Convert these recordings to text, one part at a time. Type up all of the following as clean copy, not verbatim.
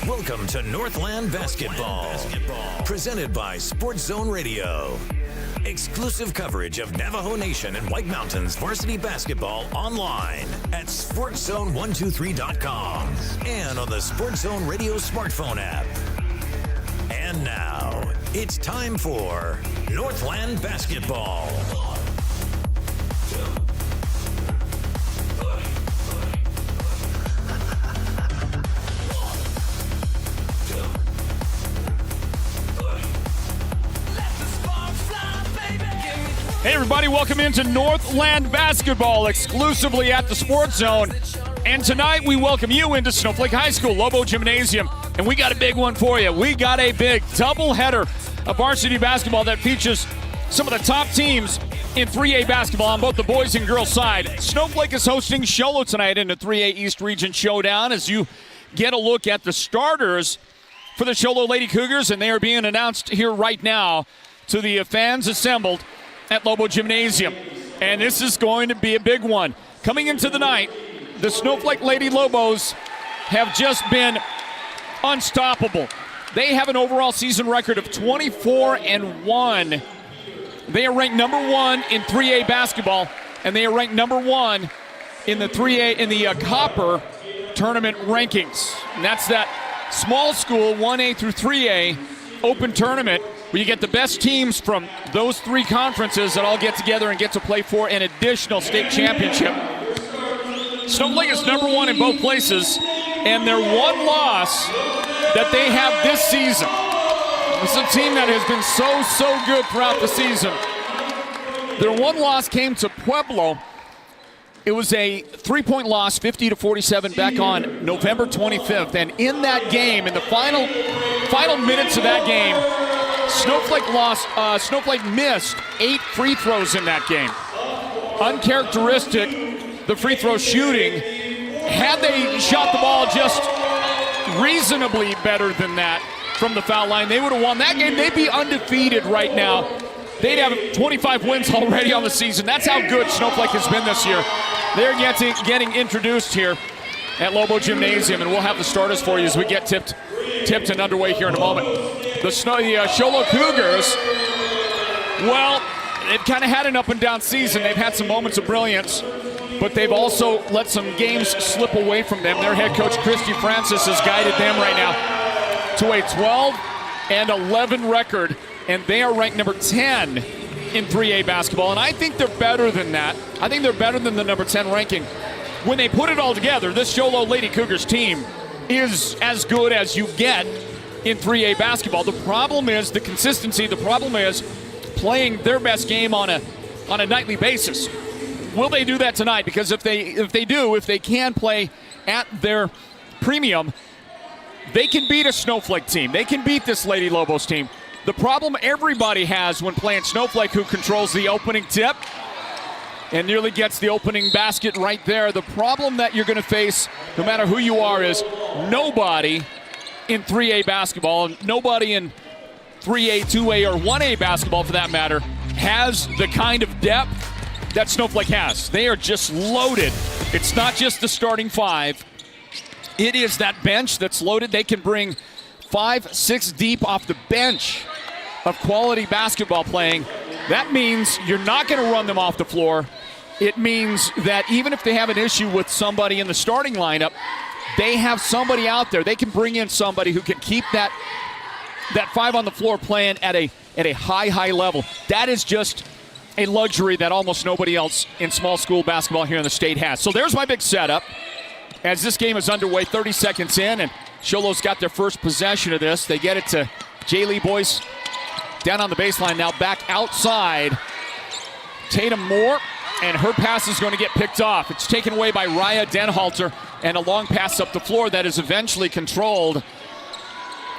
Welcome to Northland Basketball, presented by Sports Zone Radio. Exclusive coverage of Navajo Nation and White Mountains varsity basketball online at sportszone123.com and on the Sports Zone Radio smartphone app. And now, it's time for Northland Basketball. Hey everybody, welcome into Northland Basketball exclusively at the Sports Zone. And tonight we welcome you into Snowflake High School, Lobo Gymnasium. And we got a big one for you. We got a big doubleheader of varsity basketball that features some of the top teams in 3A basketball on both the boys and girls side. Snowflake is hosting Sholo tonight in the 3A East Region Showdown as you get a look at the starters for the Sholo Lady Cougars, and they are being announced here right now to the fans assembled at Lobo Gymnasium. And this is going to be a big one. Coming into the night, the Snowflake Lady Lobos have just been unstoppable. They have an overall season record of 24-1. They are ranked number 1 in 3A basketball, and they are ranked number 1 in the 3A in the Copper tournament rankings. And that's that small school 1A through 3A open tournament where you get the best teams from those three conferences that all get together and get to play for an additional state championship. Snowflake is number 1 in both places, and their one loss that they have this season. It's a team that has been so good throughout the season. Their one loss came to Pueblo. It was a 3-point loss, 50-47, back on November 25th. And in that game, in the final minutes of that game, Snowflake missed 8 free throws in that game. Uncharacteristic, the free throw shooting. Had they shot the ball just reasonably better than that from the foul line, they would have won that game. They'd be undefeated right now. They'd have 25 wins already on the season. That's how good Snowflake has been this year. They're getting introduced here at Lobo Gymnasium, and we'll have the starters for you as we get tipped and underway here in a moment. The Sholo Cougars, well, they've kind of had an up and down season. They've had some moments of brilliance, but they've also let some games slip away from them. Their head coach, Christy Francis, has guided them right now to a 12-11 record, and they are ranked number 10 in 3A basketball, and I think they're better than that. I think they're better than the number 10 ranking. When they put it all together, this Sholo Lady Cougars team is as good as you get in 3A basketball. The problem is the consistency. The problem is playing their best game on a nightly basis. Will they do that tonight? Because if they can play at their premium, they can beat a Snowflake team. They can beat this Lady Lobos team. The problem everybody has when playing Snowflake, who controls the opening tip and nearly gets the opening basket right there. The problem that you're going to face, no matter who you are, is nobody in 3A basketball, nobody in 3A, 2A, or 1A basketball for that matter, has the kind of depth that Snowflake has. They are just loaded. It's not just the starting 5. It is that bench that's loaded. They can bring 5-6 deep off the bench of quality basketball playing. That means you're not going to run them off the floor. It means that even if they have an issue with somebody in the starting lineup, they have somebody out there. They can bring in somebody who can keep that 5 on the floor playing at a high level. That is just a luxury that almost nobody else in small school basketball here in the state has. So there's my big setup as this game is underway, 30 seconds in, and Sholo's got their first possession of this. They get it to Jaylee Boyce down on the baseline now, back outside. Tatum Moore, and her pass is going to get picked off. It's taken away by Raya Denhalter, and a long pass up the floor that is eventually controlled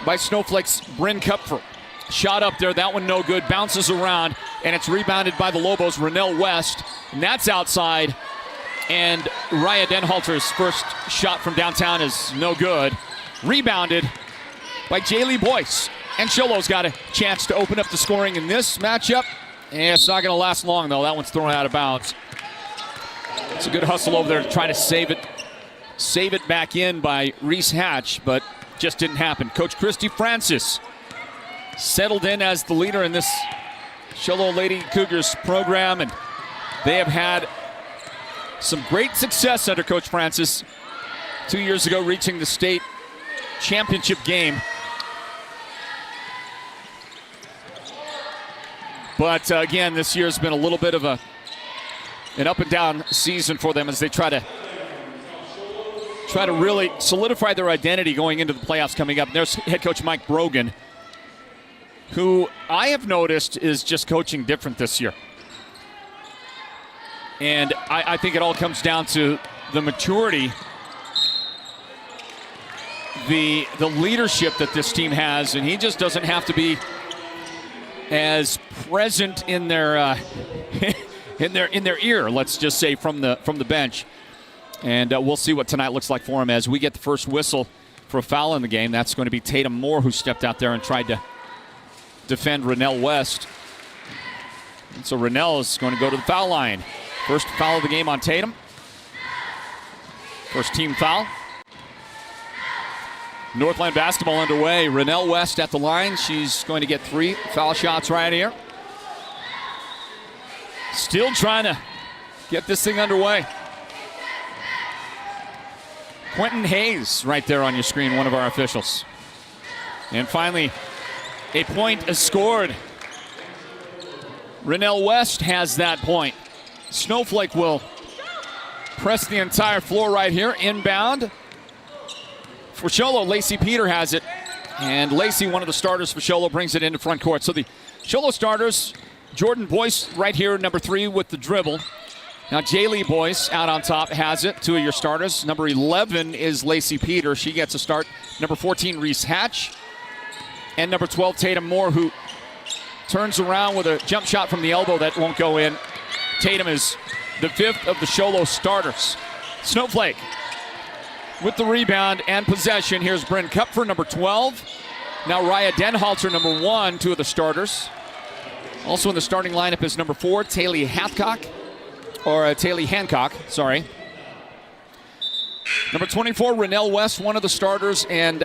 by Snowflake's Bryn Kupfer. Shot up there, that one no good, bounces around, and it's rebounded by the Lobos, Renell West, and that's outside. And Raya Denhalter's first shot from downtown is no good. Rebounded by Jaylee Boyce. And Sholo's got a chance to open up the scoring in this matchup. And it's not going to last long, though. That one's thrown out of bounds. It's a good hustle over there to try to save it back in by Reese Hatch, but just didn't happen. Coach Christy Francis settled in as the leader in this Show Low Lady Cougars program, and they have had some great success under Coach Francis. 2 years ago, reaching the state championship game. But again, this year has been a little bit of an up and down season for them as they try to really solidify their identity going into the playoffs coming up. And there's head coach Mike Brogan, who I have noticed is just coaching different this year. And I think it all comes down to the maturity, the leadership that this team has, and he just doesn't have to be as present in their in their ear, let's just say, from the bench. And we'll see what tonight looks like for him as we get the first whistle for a foul in the game. That's going to be Tatum Moore, who stepped out there and tried to defend Rennell West. And so Rennell is going to go to the foul line. First foul of the game on Tatum. First team foul. Northland basketball underway. Rennell West at the line. She's going to get 3 foul shots right here. Still trying to get this thing underway. Quentin Hayes right there on your screen, one of our officials. And finally, a point is scored. Rennell West has that point. Snowflake will press the entire floor right here. Inbound. For Show Low, Lacey Peter has it. And Lacey, one of the starters for Show Low, brings it into front court. So the Show Low starters, Jordan Boyce right here, number 3 with the dribble. Now Jaylee Boyce out on top has it, 2 of your starters. Number 11 is Lacey Peter. She gets a start. Number 14, Reese Hatch. And number 12, Tatum Moore, who turns around with a jump shot from the elbow that won't go in. Tatum is the 5th of the Show Low starters. Snowflake with the rebound and possession. Here's Bryn Kupfer, number 12. Now Raya Denhalter, number 1, 2 of the starters. Also in the starting lineup is number 4, Taylor Hancock, sorry. Number 24, Rennell West, one of the starters, and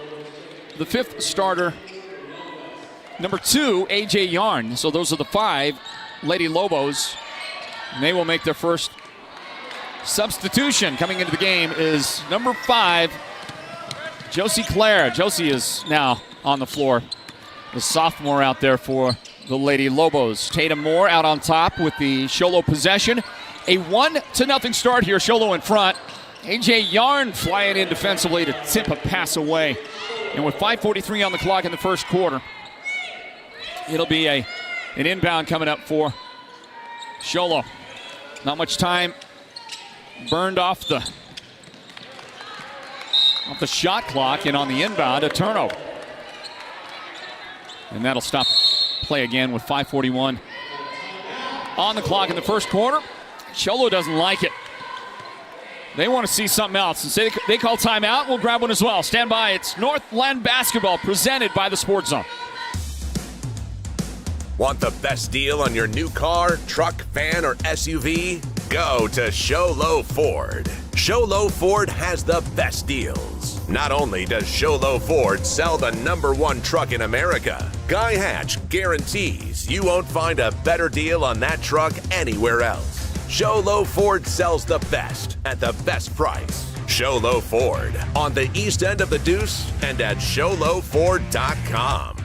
the 5th starter, number 2, AJ Yarn. So those are the 5 Lady Lobos. And they will make their first substitution coming into the game is number 5, Josie Clare. Josie is now on the floor. The sophomore out there for the Lady Lobos. Tatum Moore out on top with the Show Low possession. A 1-0 start here. Show Low in front. AJ Yarn flying in defensively to tip a pass away. And with 5:43 on the clock in the first quarter, it'll be an inbound coming up for Show Low. Not much time burned off the shot clock, and on the inbound, a turnover. And that'll stop play again with 5:41 on the clock in the first quarter. Show Low doesn't like it. They want to see something else. And say they call timeout, we'll grab one as well. Stand by. It's Northland Basketball presented by the Sports Zone. Want the best deal on your new car, truck, van, or SUV? Go to Show Low Ford. Show Low Ford has the best deals. Not only does Show Low Ford sell the #1 truck in America, Guy Hatch guarantees you won't find a better deal on that truck anywhere else. Show Low Ford sells the best at the best price. Show Low Ford on the east end of the Deuce and at ShowLowFord.com.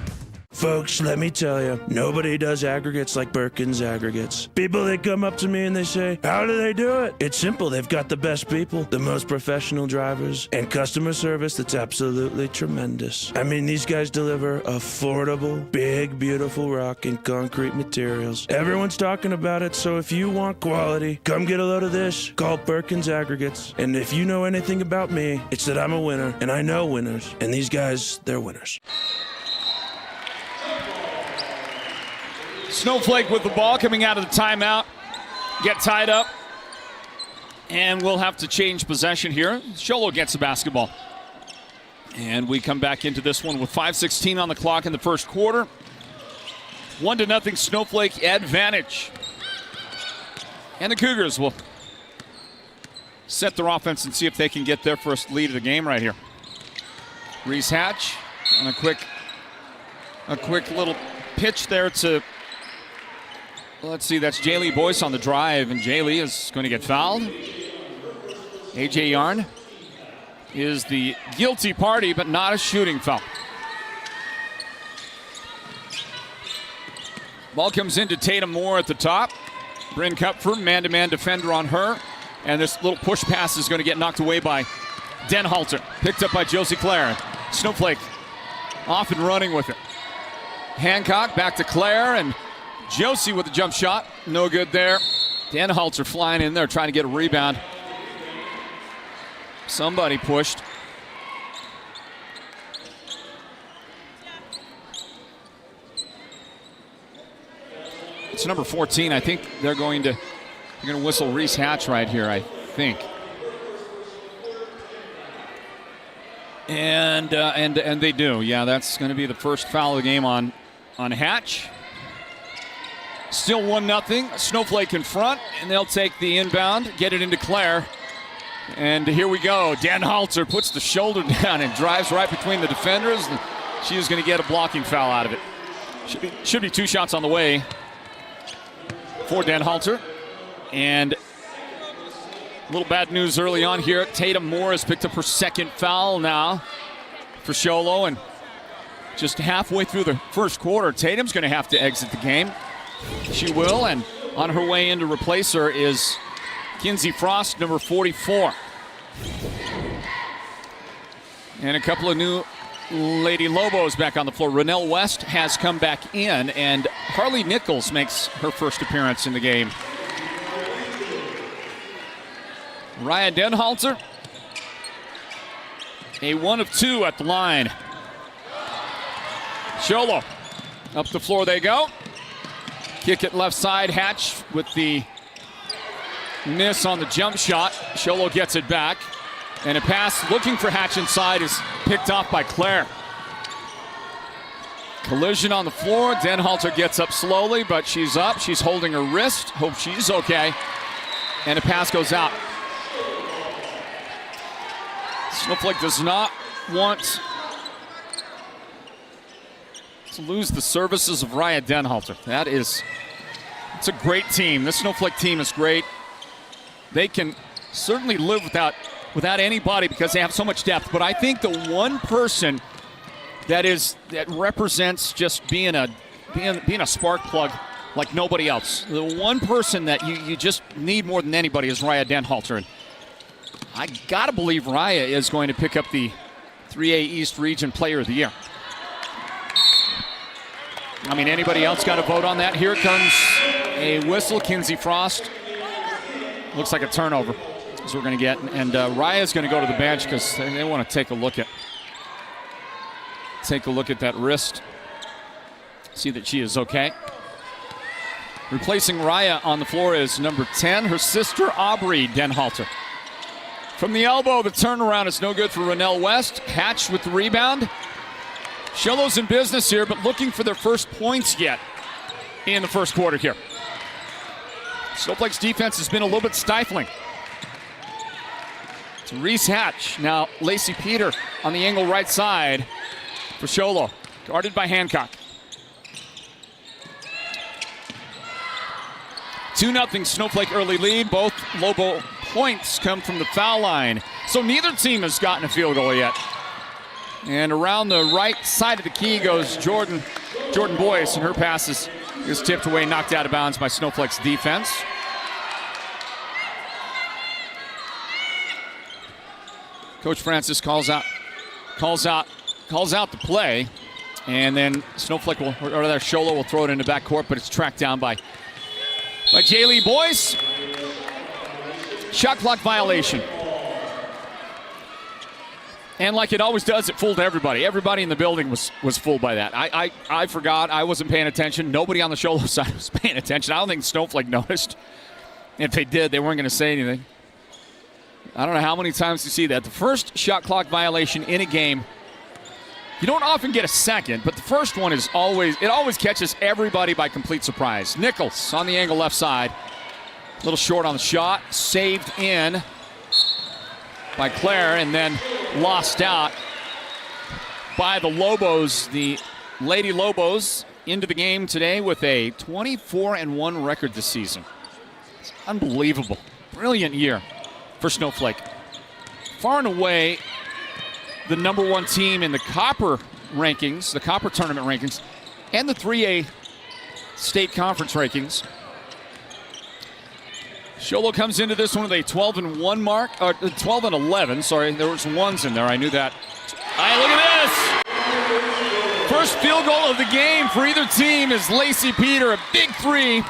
Folks, let me tell you, nobody does aggregates like Birkin's Aggregates. People, they come up to me and they say, how do they do it? It's simple. They've got the best people, the most professional drivers, and customer service that's absolutely tremendous. I mean, these guys deliver affordable, big, beautiful rock and concrete materials. Everyone's talking about it, so if you want quality, come get a load of this. Call Birkin's Aggregates. And if you know anything about me, it's that I'm a winner, and I know winners. And these guys, they're winners. Snowflake with the ball coming out of the timeout. Get tied up. And we'll have to change possession here. Show Low gets the basketball. And we come back into this one with 5:16 on the clock in the first quarter. 1-0 Snowflake advantage. And the Cougars will set their offense and see if they can get their first lead of the game right here. Reese Hatch on a quick little pitch there to, let's see, that's Jaylee Boyce on the drive, and Jaylee is going to get fouled. A.J. Yarn is the guilty party, but not a shooting foul. Ball comes into Tatum Moore at the top. Bryn Kupfer, man-to-man defender on her. And this little push pass is going to get knocked away by Denhalter. Picked up by Josie Clare. Snowflake off and running with it. Hancock back to Clare, and Josie with the jump shot. No good there. Denhalter flying in there trying to get a rebound. Somebody pushed. It's number 14. I think they're going to whistle Reese Hatch right here, I think. And they do. Yeah, that's going to be the first foul of the game on Hatch. Still 1-0. Snowflake in front, and they'll take the inbound, get it into Clare. And here we go. Denhalter puts the shoulder down and drives right between the defenders. She is going to get a blocking foul out of it. Should be 2 shots on the way for Denhalter. And a little bad news early on here. Tatum Moore has picked up her second foul now for Sholo. And just halfway through the first quarter, Tatum's going to have to exit the game. She will, and on her way in to replace her is Kinsey Frost, number 44. And a couple of new Lady Lobos back on the floor. Rennell West has come back in, and Harley Nichols makes her first appearance in the game. Raya Denhalter, a 1 of 2 at the line. Sholo, up the floor they go. Kick it left side. Hatch with the miss on the jump shot. Sholo gets it back. And a pass looking for Hatch inside is picked off by Clare. Collision on the floor. Denhalter gets up slowly, but she's up. She's holding her wrist. Hope she's okay. And a pass goes out. Snowflake does not want to lose the services of Raya Denhalter. It's a great team. This Snowflake team is great. They can certainly live without anybody because they have so much depth. But I think the one person that represents just being a spark plug like nobody else. The one person that you just need more than anybody is Raya Denhalter. And I gotta believe Raya is going to pick up the 3A East Region Player of the Year. I mean, anybody else got a vote on that? Here comes a whistle. Kinsey Frost. Looks like a turnover. That's what we're going to get. And Raya's going to go to the bench because they want to take a look at that wrist. See that she is okay. Replacing Raya on the floor is number 10, her sister Aubrey Denhalter. From the elbow, the turnaround is no good for Rennell West. Hatch with the rebound. Sholo's in business here, but looking for their first points yet in the first quarter here. Snowflake's defense has been a little bit stifling. It's Reese Hatch. Now Lacey Peter on the angle right side for Sholo. Guarded by Hancock. 2-0 Snowflake early lead. Both Lobo points come from the foul line. So neither team has gotten a field goal yet. And around the right side of the key goes Jordan Boyce, and her pass is tipped away, knocked out of bounds by Snowflake's defense. Coach Francis calls out the play, and then Snowflake Sholo will throw it into backcourt, but it's tracked down by Jaylee Boyce. Shot clock violation. And like it always does, it fooled everybody. Everybody in the building was fooled by that. I forgot. I wasn't paying attention. Nobody on the Sholo side was paying attention. I don't think Snowflake noticed. If they did, they weren't going to say anything. I don't know how many times you see that. The first shot clock violation in a game, you don't often get a second, but the first one always catches everybody by complete surprise. Nichols on the angle left side. A little short on the shot. Saved in by Clare and then lost out by the Lobos. The Lady Lobos into the game today with a 24-1 record this season. It's unbelievable. Brilliant year for Snowflake. Far and away the number one team in the Copper rankings, the Copper tournament rankings, and the 3A state conference rankings. Sholo comes into this one with a 12-1 mark, or 12-11, sorry. There was ones in there, I knew that. Look at this! First field goal of the game for either team is Lacey Peter, a big three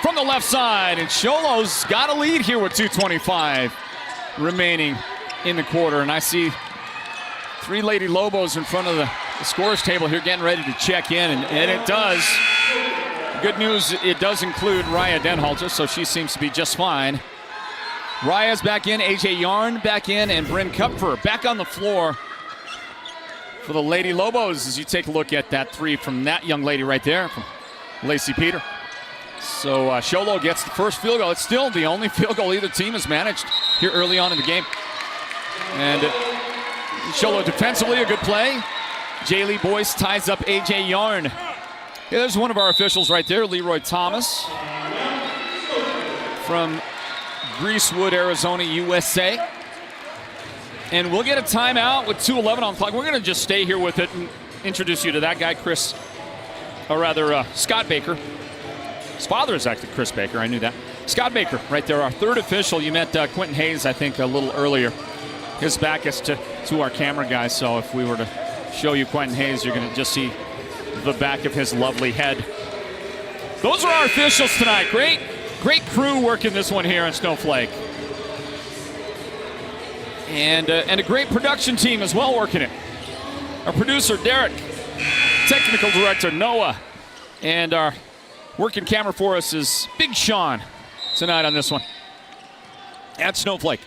from the left side. And Sholo's got a lead here with 2:25 remaining in the quarter. And I see three Lady Lobos in front of the scorer's table here getting ready to check in, and it does. Good news, it does include Raya Denhalter, so she seems to be just fine. Raya's back in, AJ Yarn back in, and Bryn Kupfer back on the floor for the Lady Lobos as you take a look at that three from that young lady right there, from Lacey Peter. So Sholo gets the first field goal. It's still the only field goal either team has managed here early on in the game. And Sholo defensively, a good play. Jaylee Boyce ties up AJ Yarn. Yeah, there's one of our officials right there, Leroy Thomas from Greasewood, Arizona, USA. And we'll get a timeout with 2:11 on the clock. We're going to just stay here with it and introduce you to that guy, Scott Baker. His father is actually Chris Baker, I knew that. Scott Baker, right there, our third official. You met Quentin Hayes, I think, a little earlier. His back is to our camera guy, so if we were to show you Quentin Hayes, you're going to just see the back of his lovely head. Those are our officials tonight. Great crew working this one here in Snowflake. And a great production team as well working it. Our producer, Derek. Technical director, Noah. And our working camera for us is Big Sean tonight on this one at Snowflake.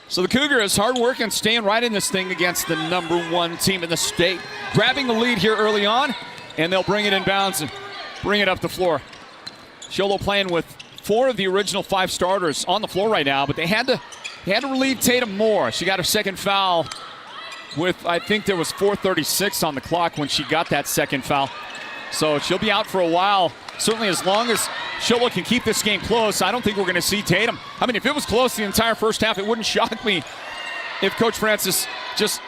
So the Cougars hard work and staying right in this thing against the number one team in the state. Grabbing the lead here early on, and they'll bring it in bounds and bring it up the floor. Sholo playing with 4 of the original 5 starters on the floor right now, but they had to relieve Tatum more. She got her second foul with, I think there was 4:36 on the clock when she got that second foul. So she'll be out for a while. Certainly as long as Sholo can keep this game close, I don't think we're going to see Tatum. I mean, if it was close the entire first half, it wouldn't shock me if Coach Francis just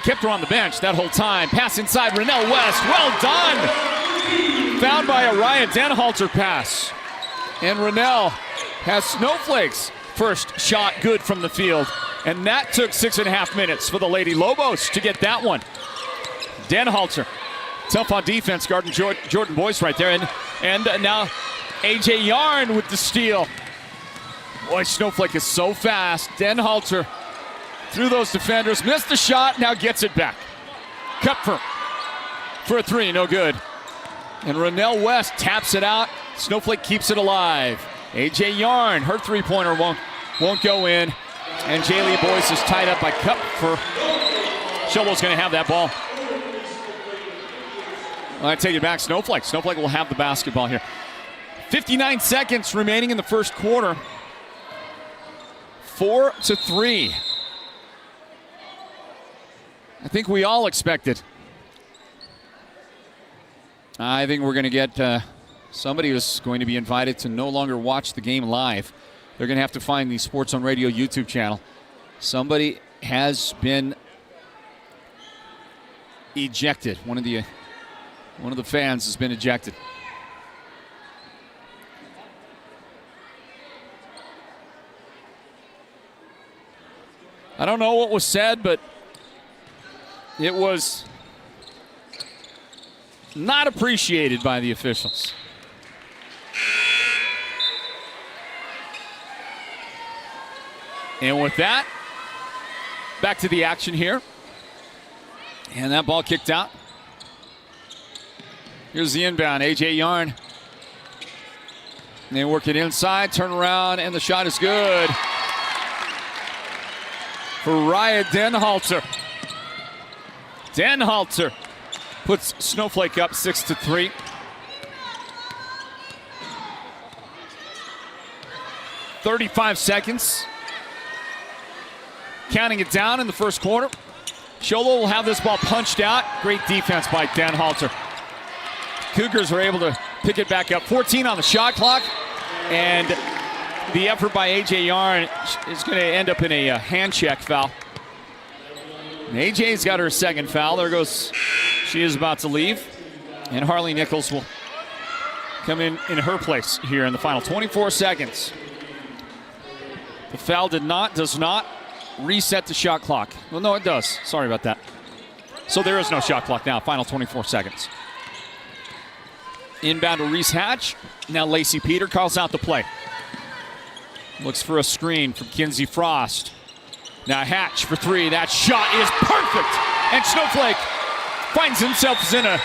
kept her on the bench that whole time. Pass inside, Rennell West. Well done! Found by a Raya Denhalter pass. And Rennell has Snowflake's first shot good from the field. And that took 6.5 minutes for the Lady Lobos to get that one. Denhalter, tough on defense, guarding Jordan Boyce right there. And now AJ Yarn with the steal. Boy, Snowflake is so fast. Denhalter through those defenders, missed the shot, now gets it back. Kupfer for a three, no good. And Rennell West taps it out. Snowflake keeps it alive. AJ Yarn, her three-pointer won't go in. And Jaylee Boyce is tied up by Kupfer. Sholo's going to have that ball. I take it back, Snowflake. Snowflake will have the basketball here. 59 seconds remaining in the first quarter. 4-3. I think we all expected. I think we're going to get somebody who's going to be invited to no longer watch the game live. They're going to have to find the Sports on Radio YouTube channel. Somebody has been ejected. One of the fans has been ejected. I don't know what was said, but it was not appreciated by the officials. And with that, back to the action here. And that ball kicked out. Here's the inbound, AJ Yarn. And they work it inside, turn around, and the shot is good. For Raya Denhalter. Denhalter puts Snowflake up 6-3. .35 seconds. Counting it down in the first quarter. Sholo will have this ball punched out. Great defense by Denhalter. Cougars are able to pick it back up. 14 on the shot clock. And the effort by A.J. Yarn is going to end up in a hand check foul. And A.J.'s got her second foul. There goes, she is about to leave. And Harley Nichols will come in her place here in the final 24 seconds. The foul does not reset the shot clock. Well, no, it does. Sorry about that. So there is no shot clock now. Final 24 seconds. Inbound to Reese Hatch. Now Lacey Peter calls out the play. Looks for a screen from Kinsey Frost. Now Hatch for three. That shot is perfect. And Snowflake finds himself in a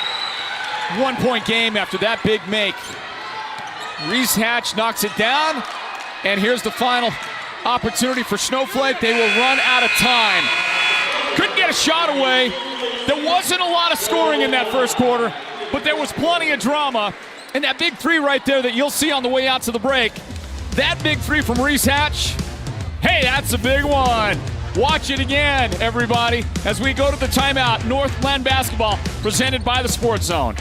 one-point game after that big make. Reese Hatch knocks it down. And here's the final opportunity for Snowflake. They will run out of time. Couldn't get a shot away. There wasn't a lot of scoring in that first quarter, but there was plenty of drama. And that big three right there that you'll see on the way out to the break, that big three from Reese Hatch, hey, that's a big one. Watch it again, everybody, as we go to the timeout. Northland Basketball, presented by the Sports Zone.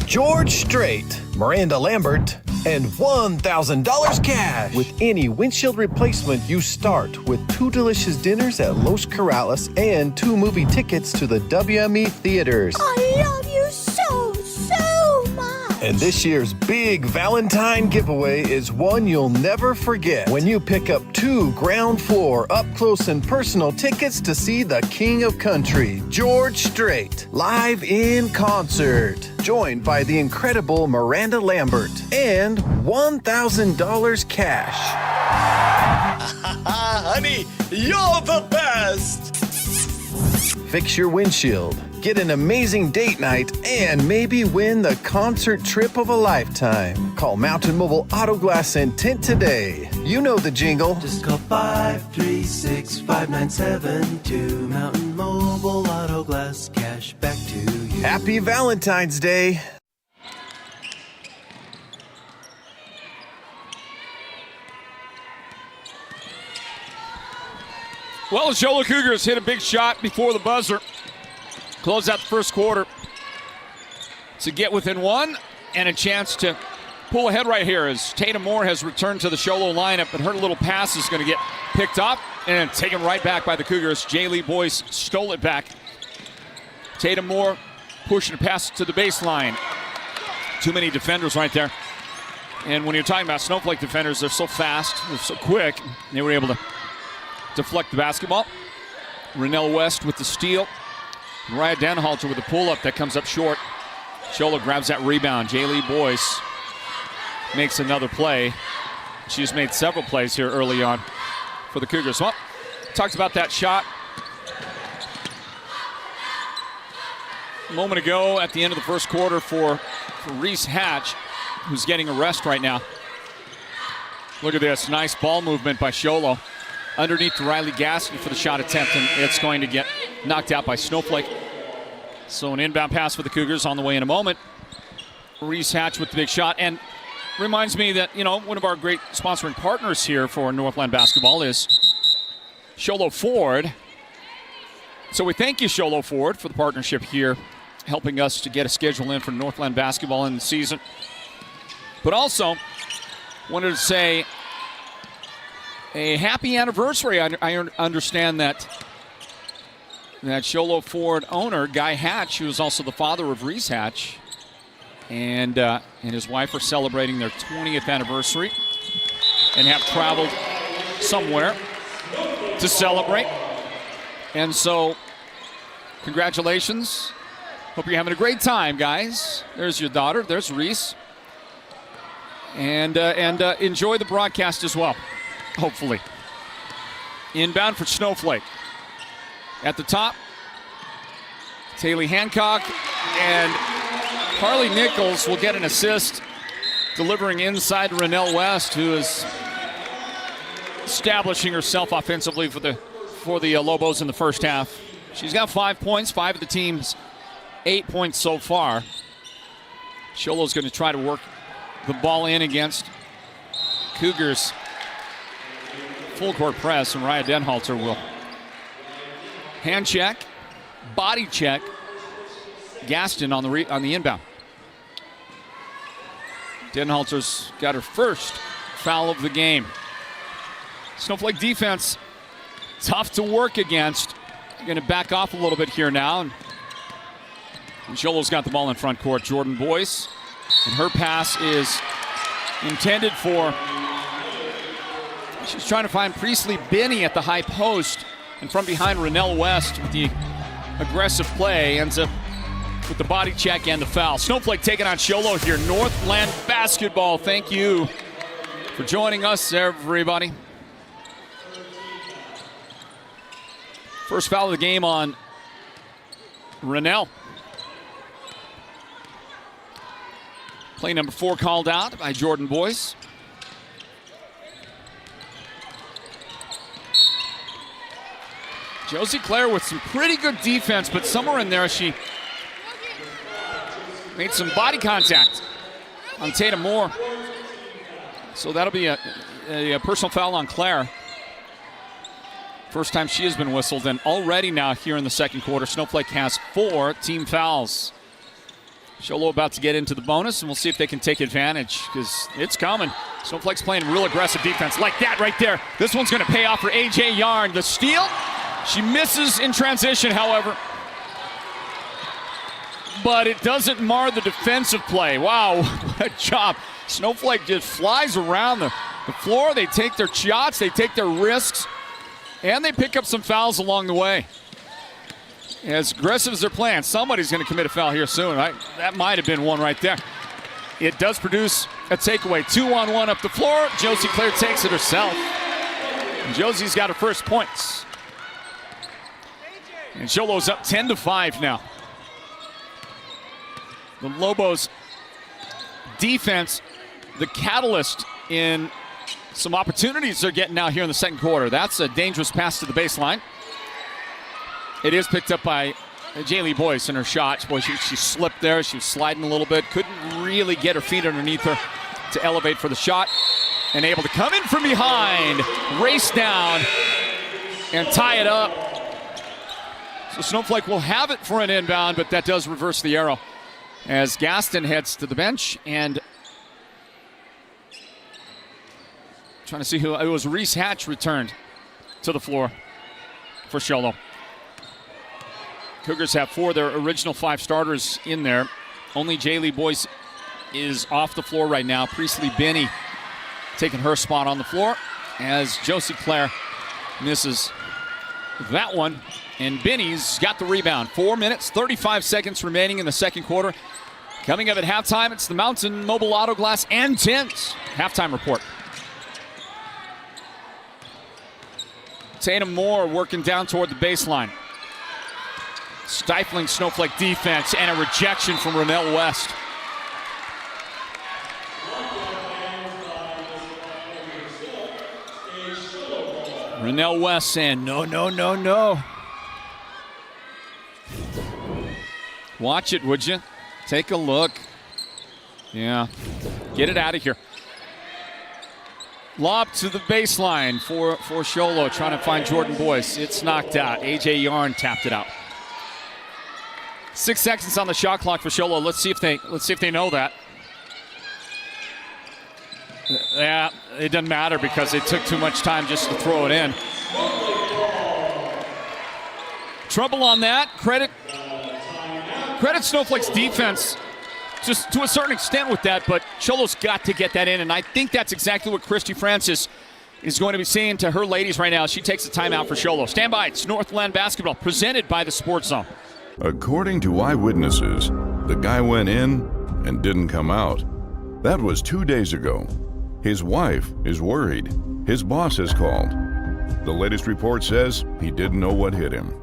George Strait, Miranda Lambert, and $1,000 cash. With any windshield replacement, you start with 2 delicious dinners at Los Corrales and 2 movie tickets to the WME theaters. I love you so, so much. And this year's big Valentine giveaway is one you'll never forget when you pick up 2 ground floor up close and personal tickets to see the King of Country, George Strait, live in concert. Joined by the incredible Miranda Lambert and $1,000 cash. Honey, you're the best! Fix your windshield, get an amazing date night, and maybe win the concert trip of a lifetime. Call Mountain Mobile Auto Glass and Tint today. You know the jingle. Just call 536-5972. Mountain Mobile Auto Glass, cash back to you. Happy Valentine's Day. Well, the Sholo Cougars hit a big shot before the buzzer. Close out the first quarter to get within one and a chance to pull ahead right here as Tatum Moore has returned to the Sholo lineup, but her little pass is going to get picked up and taken right back by the Cougars. Jaylee Boyce stole it back. Tatum Moore pushing a pass to the baseline. Too many defenders right there. And when you're talking about Snowflake defenders, they're so fast, they're so quick, they were able to deflect the basketball. Rennell West with the steal. Mariah Denhalter with the pull-up that comes up short. Sholo grabs that rebound. Jaylee Boyce makes another play. She's made several plays here early on for the Cougars. Well, talked about that shot a moment ago at the end of the first quarter for Reese Hatch, who's getting a rest right now. Look at this, nice ball movement by Sholo. Underneath to Riley Gasky for the shot attempt, and it's going to get knocked out by Snowflake. So an inbound pass for the Cougars on the way in a moment. Reese Hatch with the big shot, and reminds me that, you know, one of our great sponsoring partners here for Northland Basketball is Sholo Ford. So we thank you, Sholo Ford, for the partnership here, helping us to get a schedule in for Northland Basketball in the season. But also wanted to say a happy anniversary. I understand that Sholo Ford owner, Guy Hatch, who is also the father of Reese Hatch, and his wife are celebrating their 20th anniversary and have traveled somewhere to celebrate. And so, congratulations. Hope you're having a great time, guys. There's your daughter. There's Reese. And enjoy the broadcast as well, hopefully. Inbound for Snowflake. At the top, Taylor Hancock, and Harley Nichols will get an assist, delivering inside to Rennell West, who is establishing herself offensively for the Lobos in the first half. She's got 5 points, 5 of the team's 8 points so far. Sholo's going to try to work the ball in against Cougars. Full court press, and Raya Denhalter will Hand check, body check. Gaston on the inbound. Denhalter's got her first foul of the game. Snowflake defense, tough to work against. Going to back off a little bit here now. And Jolo's got the ball in front court. Jordan Boyce. And her pass is intended for, she's trying to find Priestley Binney at the high post. And from behind, Rennell West with the aggressive play ends up with the body check and the foul. Snowflake taking on Sholo here. Northland Basketball. Thank you for joining us, everybody. First foul of the game on Rennell. Play number 4 called out by Jordan Boyce. Josie Clare with some pretty good defense, but somewhere in there she made some body contact on Tatum Moore. So that'll be a personal foul on Clare. First time she has been whistled, and already now here in the second quarter, Snowflake has 4 team fouls. Sholo about to get into the bonus, and we'll see if they can take advantage, because it's coming. Snowflake's playing real aggressive defense like that right there. This one's going to pay off for A.J. Yarn. The steal, she misses in transition, however. But it doesn't mar the defensive play. Wow, what a job. Snowflake just flies around the floor. They take their shots, they take their risks, and they pick up some fouls along the way. As aggressive as they're playing, somebody's going to commit a foul here soon. That might have been one right there. It does produce a takeaway. 2-on-1 up the floor. Josie Clare takes it herself. And Josie's got her first points. And Sholo's up 10-5 now. The Lobos defense, the catalyst in some opportunities they're getting now here in the second quarter. That's a dangerous pass to the baseline. It is picked up by Jaylee Boyce in her shot. Boy, she slipped there. She was sliding a little bit. Couldn't really get her feet underneath her to elevate for the shot. And able to come in from behind, race down, and tie it up. So Snowflake will have it for an inbound, but that does reverse the arrow as Gaston heads to the bench. And trying to see who it was. Reese Hatch returned to the floor for Sholo. Cougars have 4 of their original 5 starters in there. Only Jaylee Boyce is off the floor right now. Priestley Binney taking her spot on the floor as Josie Clare misses that one. And Binney's got the rebound. 4 minutes, 35 seconds remaining in the second quarter. Coming up at halftime, it's the Mountain Mobile Auto Glass and Tints halftime report. Tatum Moore working down toward the baseline. Stifling Snowflake defense and a rejection from Rennell West. Rennell West saying, no, no, no, no. Watch it, would you? Take a look. Yeah, get it out of here. Lob to the baseline for Sholo, trying to find Jordan Boyce. It's knocked out. A.J. Yarn tapped it out. 6 seconds on the shot clock for Sholo. Let's see if they know that. Yeah, it doesn't matter because it took too much time just to throw it in. Trouble on that. Credit Snowflake's defense just to a certain extent with that, but Sholo's got to get that in, and I think that's exactly what Christy Francis is going to be saying to her ladies right now. She takes the timeout for Sholo. Stand by. It's Northland Basketball presented by the Sports Zone. According to eyewitnesses, the guy went in and didn't come out. That was 2 days ago. His wife is worried. His boss has called. The latest report says he didn't know what hit him.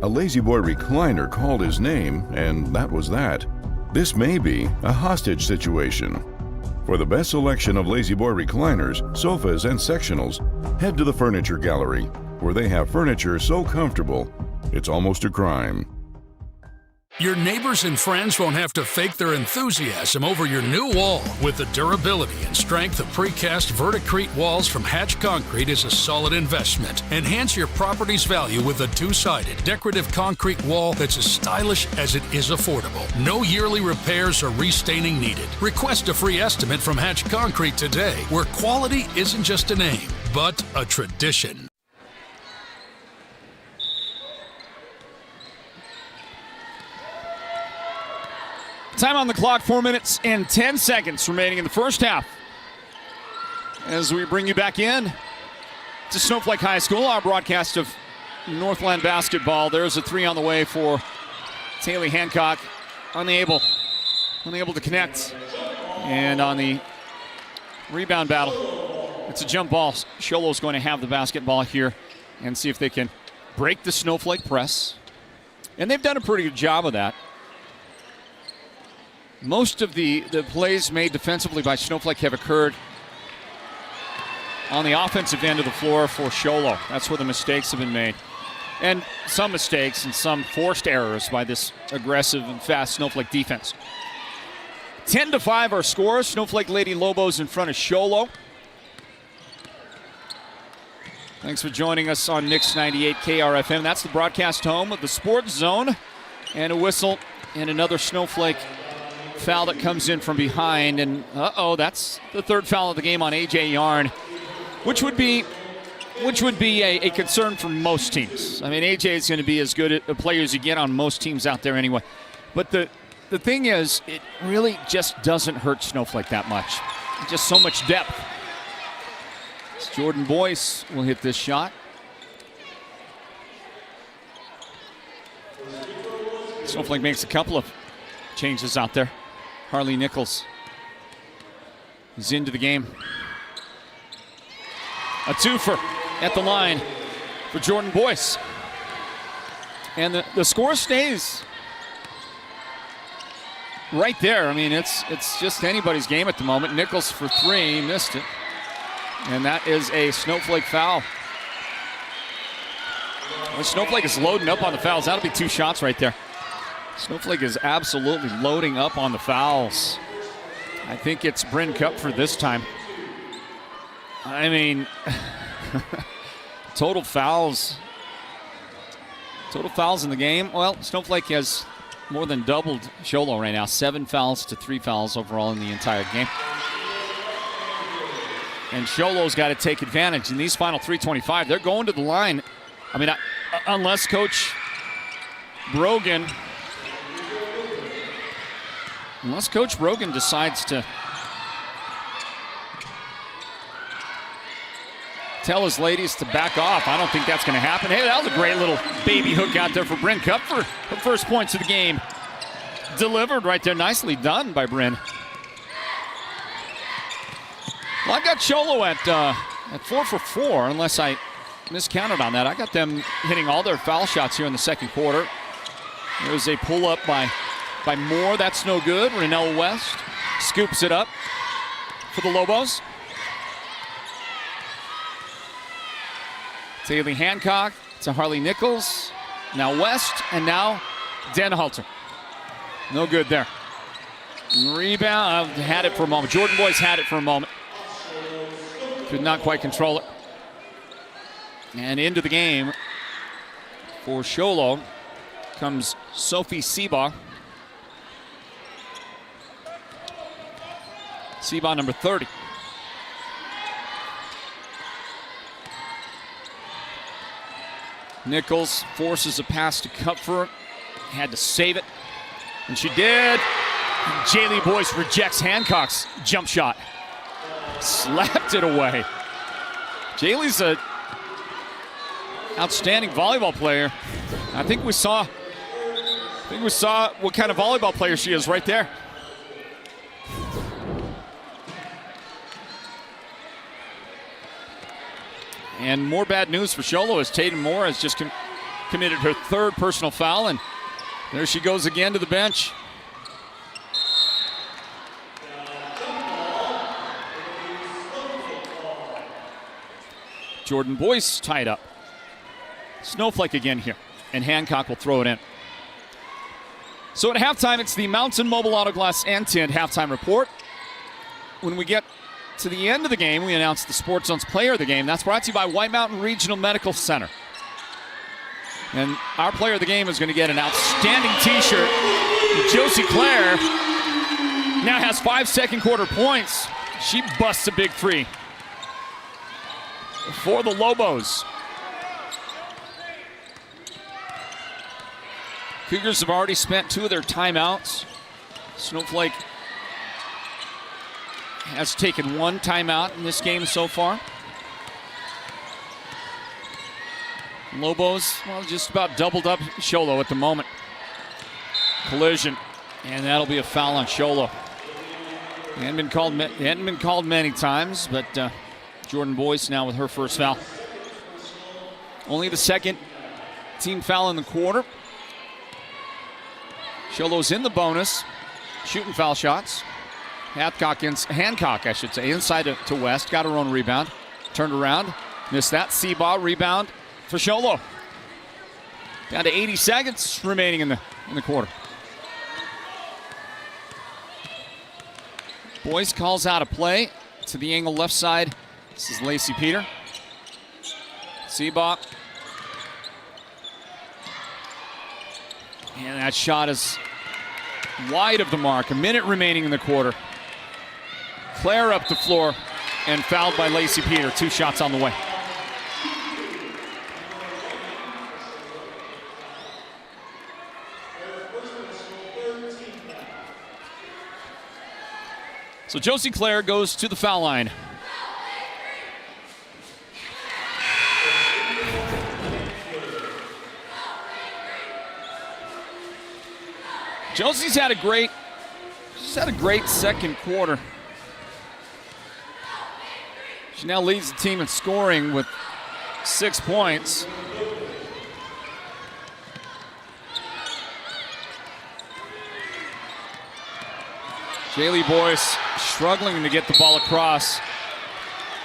A Lazy Boy recliner called his name, and that was that. This may be a hostage situation. For the best selection of Lazy Boy recliners, sofas, and sectionals, head to the Furniture Gallery, where they have furniture so comfortable, it's almost a crime. Your neighbors and friends won't have to fake their enthusiasm over your new wall. With the durability and strength of precast Verticrete walls from Hatch Concrete is a solid investment. Enhance your property's value with a two-sided decorative concrete wall that's as stylish as it is affordable. No yearly repairs or restaining needed. Request a free estimate from Hatch Concrete today, where quality isn't just a name, but a tradition. Time on the clock, 4 minutes and 10 seconds remaining in the first half. As we bring you back in to Snowflake High School, our broadcast of Northland Basketball. There's a three on the way for Taylor Hancock. Unable to connect. And on the rebound battle, it's a jump ball. Sholo's going to have the basketball here and see if they can break the Snowflake press. And they've done a pretty good job of that. Most of the plays made defensively by Snowflake have occurred on the offensive end of the floor for Sholo. That's where the mistakes have been made. And some mistakes and some forced errors by this aggressive and fast Snowflake defense. 10-5 our score. Snowflake Lady Lobos in front of Sholo. Thanks for joining us on Nix 98 KRFM. That's the broadcast home of the Sports Zone. And a whistle and another Snowflake foul that comes in from behind, and that's the third foul of the game on A.J. Yarn, which would be a concern for most teams. I mean, A.J. is going to be as good a player as you get on most teams out there anyway. But the thing is, it really just doesn't hurt Snowflake that much. Just so much depth. Jordan Boyce will hit this shot. Snowflake makes a couple of changes out there. Harley Nichols is into the game. A twofer at the line for Jordan Boyce. And the score stays right there. I mean, it's just anybody's game at the moment. Nichols for three, missed it. And that is a Snowflake foul. Well, Snowflake is loading up on the fouls. That'll be two shots right there. Snowflake is absolutely loading up on the fouls. I think it's Bryn Cup for this time. I mean, total fouls in the game. Well, Snowflake has more than doubled Sholo right now. 7 fouls to 3 fouls overall in the entire game. And Sholo's got to take advantage. In these final 3:25, they're going to the line. I mean, unless Coach Brogan decides to tell his ladies to back off, I don't think that's going to happen. Hey, that was a great little baby hook out there for Bryn Cup for her first points of the game. Delivered right there. Nicely done by Bryn. Well, I got Sholo at 4 for 4, unless I miscounted on that. I got them hitting all their foul shots here in the second quarter. There's a pull-up by Moore. That's no good. Renell West scoops it up for the Lobos. Taylor Hancock to Harley Nichols. Now West, and now Denhalter. No good there. Rebound. Had it for a moment. Jordan Boyce had it for a moment. Could not quite control it. And into the game for Sholo comes Sophie Seabaugh. Seabaugh, number 30. Nichols forces a pass to Kupfer. Had to save it, and she did. Jaylee Boyce rejects Hancock's jump shot. Slapped it away. Jaylee's a outstanding volleyball player. I think we saw what kind of volleyball player she is right there. And more bad news for Sholo as Tatum Moore has just committed her third personal foul, and there she goes again to the bench. Jordan Boyce tied up. Snowflake again here, and Hancock will throw it in. So at halftime, it's the Mountain Mobile Auto Glass and Tint halftime report. When we get to the end of the game, we announce the Sports Zone's player of the game. That's brought to you by White Mountain Regional Medical Center. And our player of the game is going to get an outstanding t-shirt. Josie Claire now has 5 second quarter points. She busts a big three for the Lobos. Cougars have already spent 2 of their timeouts. Snowflake has taken 1 timeout in this game so far. Lobos, well, just about doubled up Sholo at the moment. Collision, and that'll be a foul on Sholo. It hadn't been called many times, but Jordan Boyce now with her first foul. Only the second team foul in the quarter. Sholo's in the bonus, shooting foul shots. Hancock, inside to West, got her own rebound. Turned around, missed that. Seabaugh, rebound for Sholo. Down to 80 seconds remaining in the quarter. Boyce calls out a play to the angle left side. This is Lacey Peter. Seabaugh. And that shot is wide of the mark. A minute remaining in the quarter. Claire up the floor and fouled by Lacey Peter. 2 shots on the way. So Josie Claire goes to the foul line. Josie's had a great second quarter. She now leads the team in scoring with 6 points. Jaylee Boyce struggling to get the ball across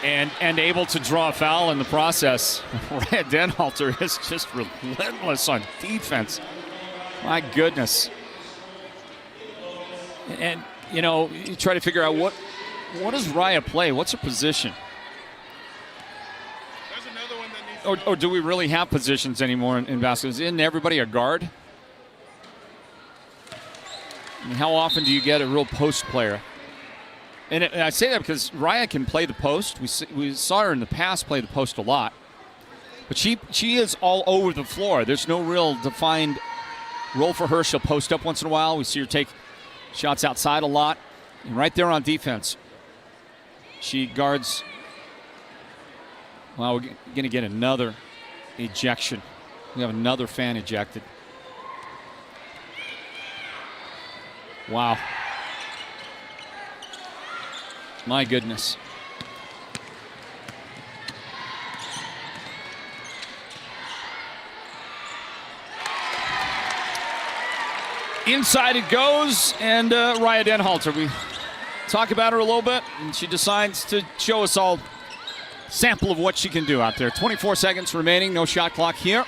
and able to draw a foul in the process. Rhea Denhalter is just relentless on defense. My goodness. And, you know, you try to figure out what does Rhea play? What's her position? There's another one that needs Or do we really have positions anymore in basketball? Isn't everybody a guard? I mean, how often do you get a real post player? And I say that because Rhea can play the post. We saw her in the past play the post a lot. But she is all over the floor. There's no real defined role for her. She'll post up once in a while. We see her take shots outside a lot. And right there on defense, she guards. Well, we're going to get another ejection. We have another fan ejected. Wow. My goodness. Inside it goes, and Rhea Denhalter. We talk about her a little bit, and she decides to show us all a sample of what she can do out there. 24 seconds remaining, no shot clock here.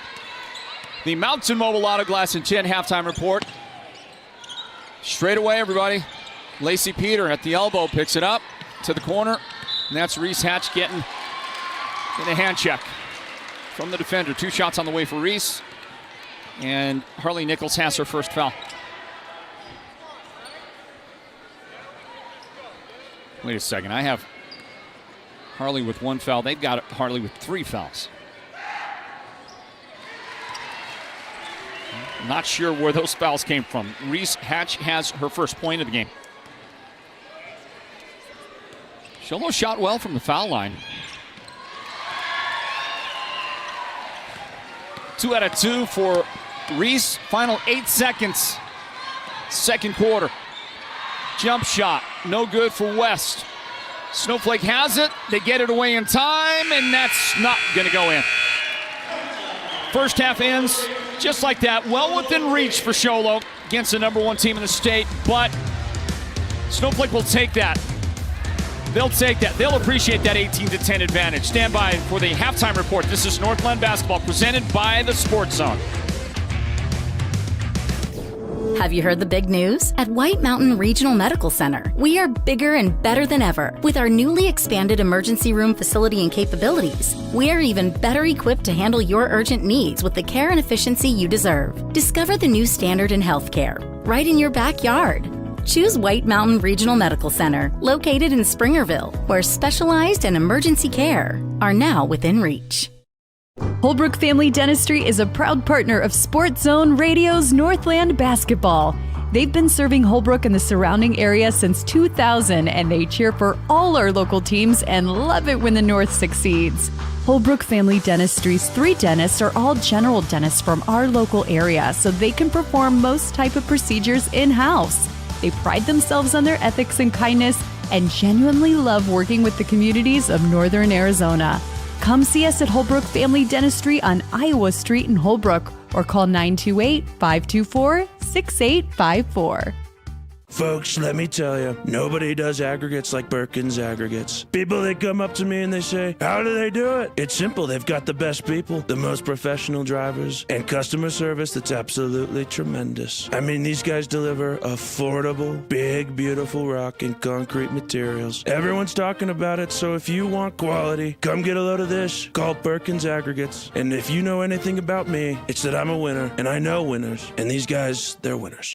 The Mountain Mobile Auto Glass and Chin halftime report. Straight away, everybody. Lacey Peter at the elbow picks it up to the corner, and that's Reese Hatch getting a hand check from the defender. 2 shots on the way for Reese, and Harley Nichols has her first foul. Wait a second, I have Harley with 1 foul. They've got Harley with 3 fouls. Not sure where those fouls came from. Reese Hatch has her first point of the game. Sholo shot well from the foul line. 2 out of 2 for Reese. Final 8 seconds. Second quarter. Jump shot. No good for West. Snowflake has it. They get it away in time, and that's not going to go in. First half ends just like that. Well within reach for Sholo against the #1 team in the state, but Snowflake will take that. They'll take that. They'll appreciate that 18-10 advantage. Stand by for the halftime report. This is Northland Basketball presented by the Sports Zone. Have you heard the big news? At White Mountain Regional Medical Center, we are bigger and better than ever. With our newly expanded emergency room facility and capabilities, we are even better equipped to handle your urgent needs with the care and efficiency you deserve. Discover the new standard in healthcare right in your backyard. Choose White Mountain Regional Medical Center, located in Springerville, where specialized and emergency care are now within reach. Holbrook Family Dentistry is a proud partner of Sports Zone Radio's Northland Basketball. They've been serving Holbrook and the surrounding area since 2000, and they cheer for all our local teams and love it when the North succeeds. Holbrook Family Dentistry's 3 dentists are all general dentists from our local area, so they can perform most type of procedures in-house. They pride themselves on their ethics and kindness and genuinely love working with the communities of Northern Arizona. Come see us at Holbrook Family Dentistry on Iowa Street in Holbrook or call 928-524-6854. Folks, let me tell you, nobody does aggregates like Birkin's Aggregates. People, they come up to me and they say, how do they do it? It's simple. They've got the best people, the most professional drivers, and customer service that's absolutely tremendous. I mean, these guys deliver affordable, big, beautiful rock and concrete materials. Everyone's talking about it, so if you want quality, come get a load of this. Call Birkin's Aggregates. And if you know anything about me, it's that I'm a winner, and I know winners, and these guys, they're winners.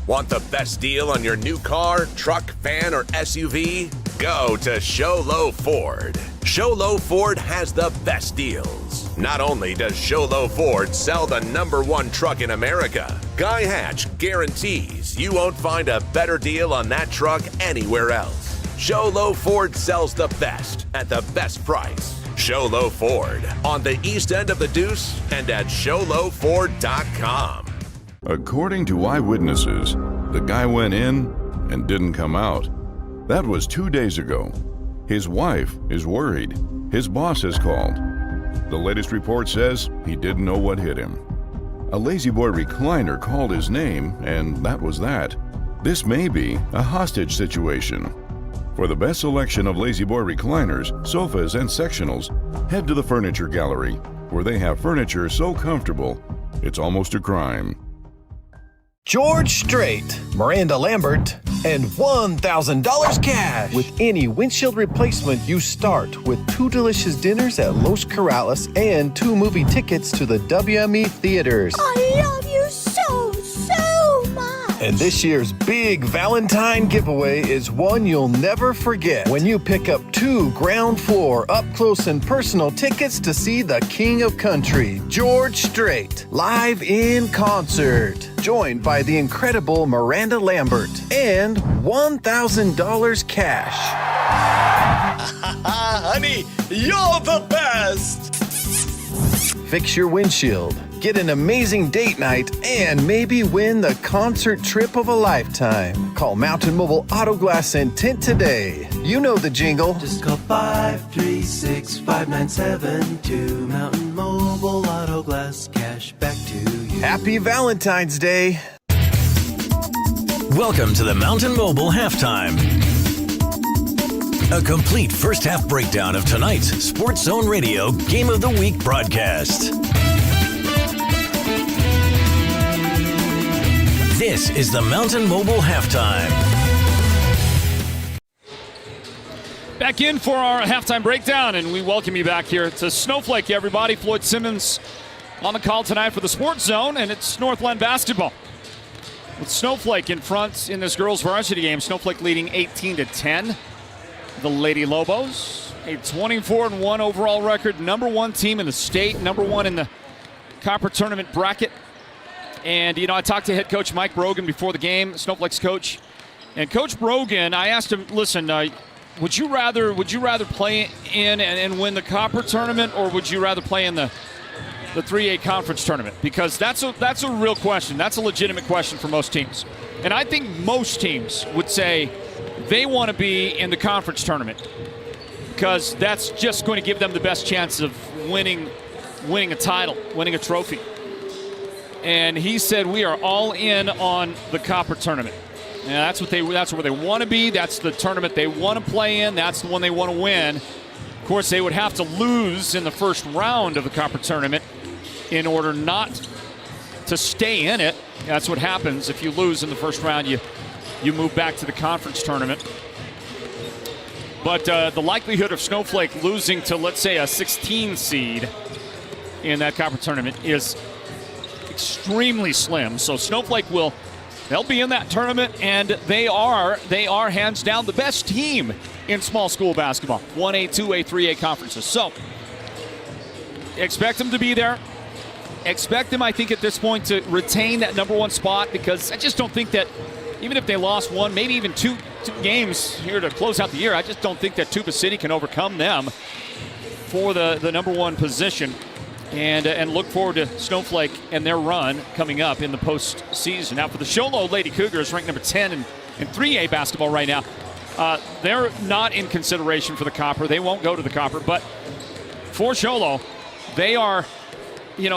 Want the best deal on your new car, truck, van, or SUV? Go to Show Low Ford. Show Low Ford has the best deals. Not only does Show Low Ford sell the #1 truck in America, Guy Hatch guarantees you won't find a better deal on that truck anywhere else. Show Low Ford sells the best at the best price. Show Low Ford on the east end of the Deuce and at showlowford.com. According to eyewitnesses, the guy went in and didn't come out. That was 2 days ago. His wife is worried. His boss has called. The latest report says he didn't know what hit him. A Lazy Boy recliner called his name, and that was that. This may be a hostage situation. For the best selection of Lazy Boy recliners, sofas, and sectionals, head to the Furniture Gallery, where they have furniture so comfortable, it's almost a crime. George Strait, Miranda Lambert, and $1,000 cash. With any windshield replacement, you start with 2 delicious dinners at Los Corrales and 2 movie tickets to the WME theaters. I love you so, so much. And this year's big Valentine giveaway is one you'll never forget when you pick up 2 ground floor up close and personal tickets to see the King of Country, George Strait, live in concert. Joined by the incredible Miranda Lambert and $1,000 cash. Honey, you're the best. Fix your windshield, get an amazing date night, and maybe win the concert trip of a lifetime. Call Mountain Mobile Auto Glass and Tint today. You know the jingle. Just call 536-5972. Mountain Mobile Auto Glass, cash back to you. Happy Valentine's Day. Welcome to the Mountain Mobile Halftime. A complete first half breakdown of tonight's Sports Zone Radio Game of the Week broadcast. This is the Mountain Mobile Halftime. Back in for our halftime breakdown, and we welcome you back here to Snowflake, everybody. Floyd Simmons on the call tonight for the Sports Zone, and it's Northland Basketball. With Snowflake in front in this girls' varsity game, Snowflake leading 18-10. The Lady Lobos, a 24-1 overall record, #1 team in the state, #1 in the Copper Tournament bracket. And, you know, I talked to head coach Mike Brogan before the game, Snowflake's coach. And Coach Brogan, I asked him, listen, would you rather play in and win the Copper Tournament, or would you rather play in the 3A Conference Tournament? Because that's a real question. That's a legitimate question for most teams. And I think most teams would say they want to be in the conference tournament because that's just going to give them the best chance of winning a title, winning a trophy. And he said we are all in on the Copper Tournament. And that's where they want to be. That's the tournament they want to play in. That's the one they want to win. Of course, they would have to lose in the first round of the Copper Tournament in order not to stay in it. That's what happens if you lose in the first round. You move back to the conference tournament. But the likelihood of Snowflake losing to, let's say, a 16 seed in that conference tournament is extremely slim. So Snowflake they'll be in that tournament, and they are hands down the best team in small school basketball. 1A, 2A, 3A conferences. So expect them to be there. Expect them, I think, at this point to retain that number one spot, because I just don't think that even if they lost one, maybe even two games here to close out the year, I just don't think that Tuba City can overcome them for the number one position. And look forward to Snowflake and their run coming up in the postseason. Now for the Show Low Lady Cougars, ranked number 10 in 3A basketball right now. They're not in consideration for the Copper. They won't go to the Copper. But for Show Low, they are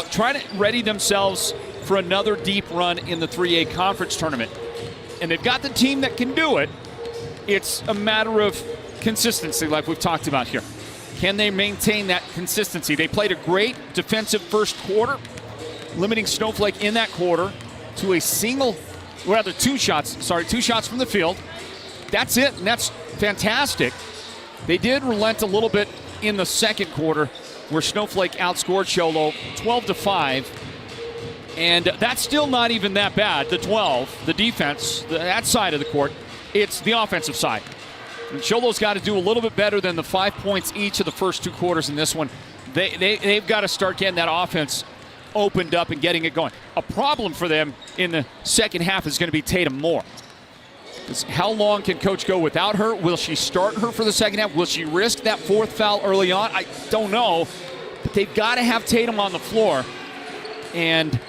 trying to ready themselves for another deep run in the 3A conference tournament. And they've got the team that can do it. It's a matter of consistency, like we've talked about here. Can they maintain that consistency? They played a great defensive first quarter, limiting Snowflake in that quarter to two shots from the field. That's it, and that's fantastic. They did relent a little bit in the second quarter, where Snowflake outscored Show Low 12-5. And that's still not even that bad, the 12, the defense, that side of the court. It's the offensive side. And Show Low's got to do a little bit better than the 5 points each of the first two quarters in this one. They've got to start getting that offense opened up and getting it going. A problem for them in the second half is going to be Tatum Moore. How long can Coach go without her? Will she start her for the second half? Will she risk that fourth foul early on? I don't know. But they've got to have Tatum on the floor. And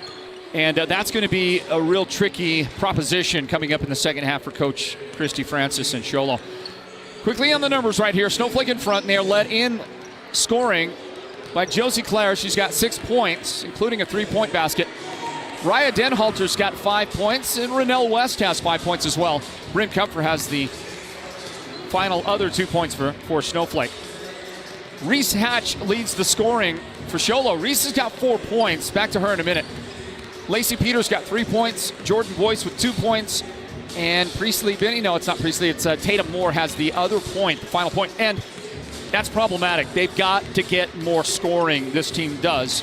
that's going to be a real tricky proposition coming up in the second half for Coach Christy Francis and Show Low. Quickly on the numbers right here. Snowflake in front, and they're led in scoring by Josie Clare. She's got 6 points, including a three-point basket. Raya Denhalter's got 5 points, and Renelle West has 5 points as well. Bryn Kupfer has the final other 2 points for Snowflake. Reese Hatch leads the scoring for Show Low. Reese has got 4 points. Back to her in a minute. Lacey Peters got 3 points. Jordan Boyce with 2 points. And Priestley Benny, no, it's not Priestley. It's Tatum Moore has the other point, the final point. And that's problematic. They've got to get more scoring. This team does.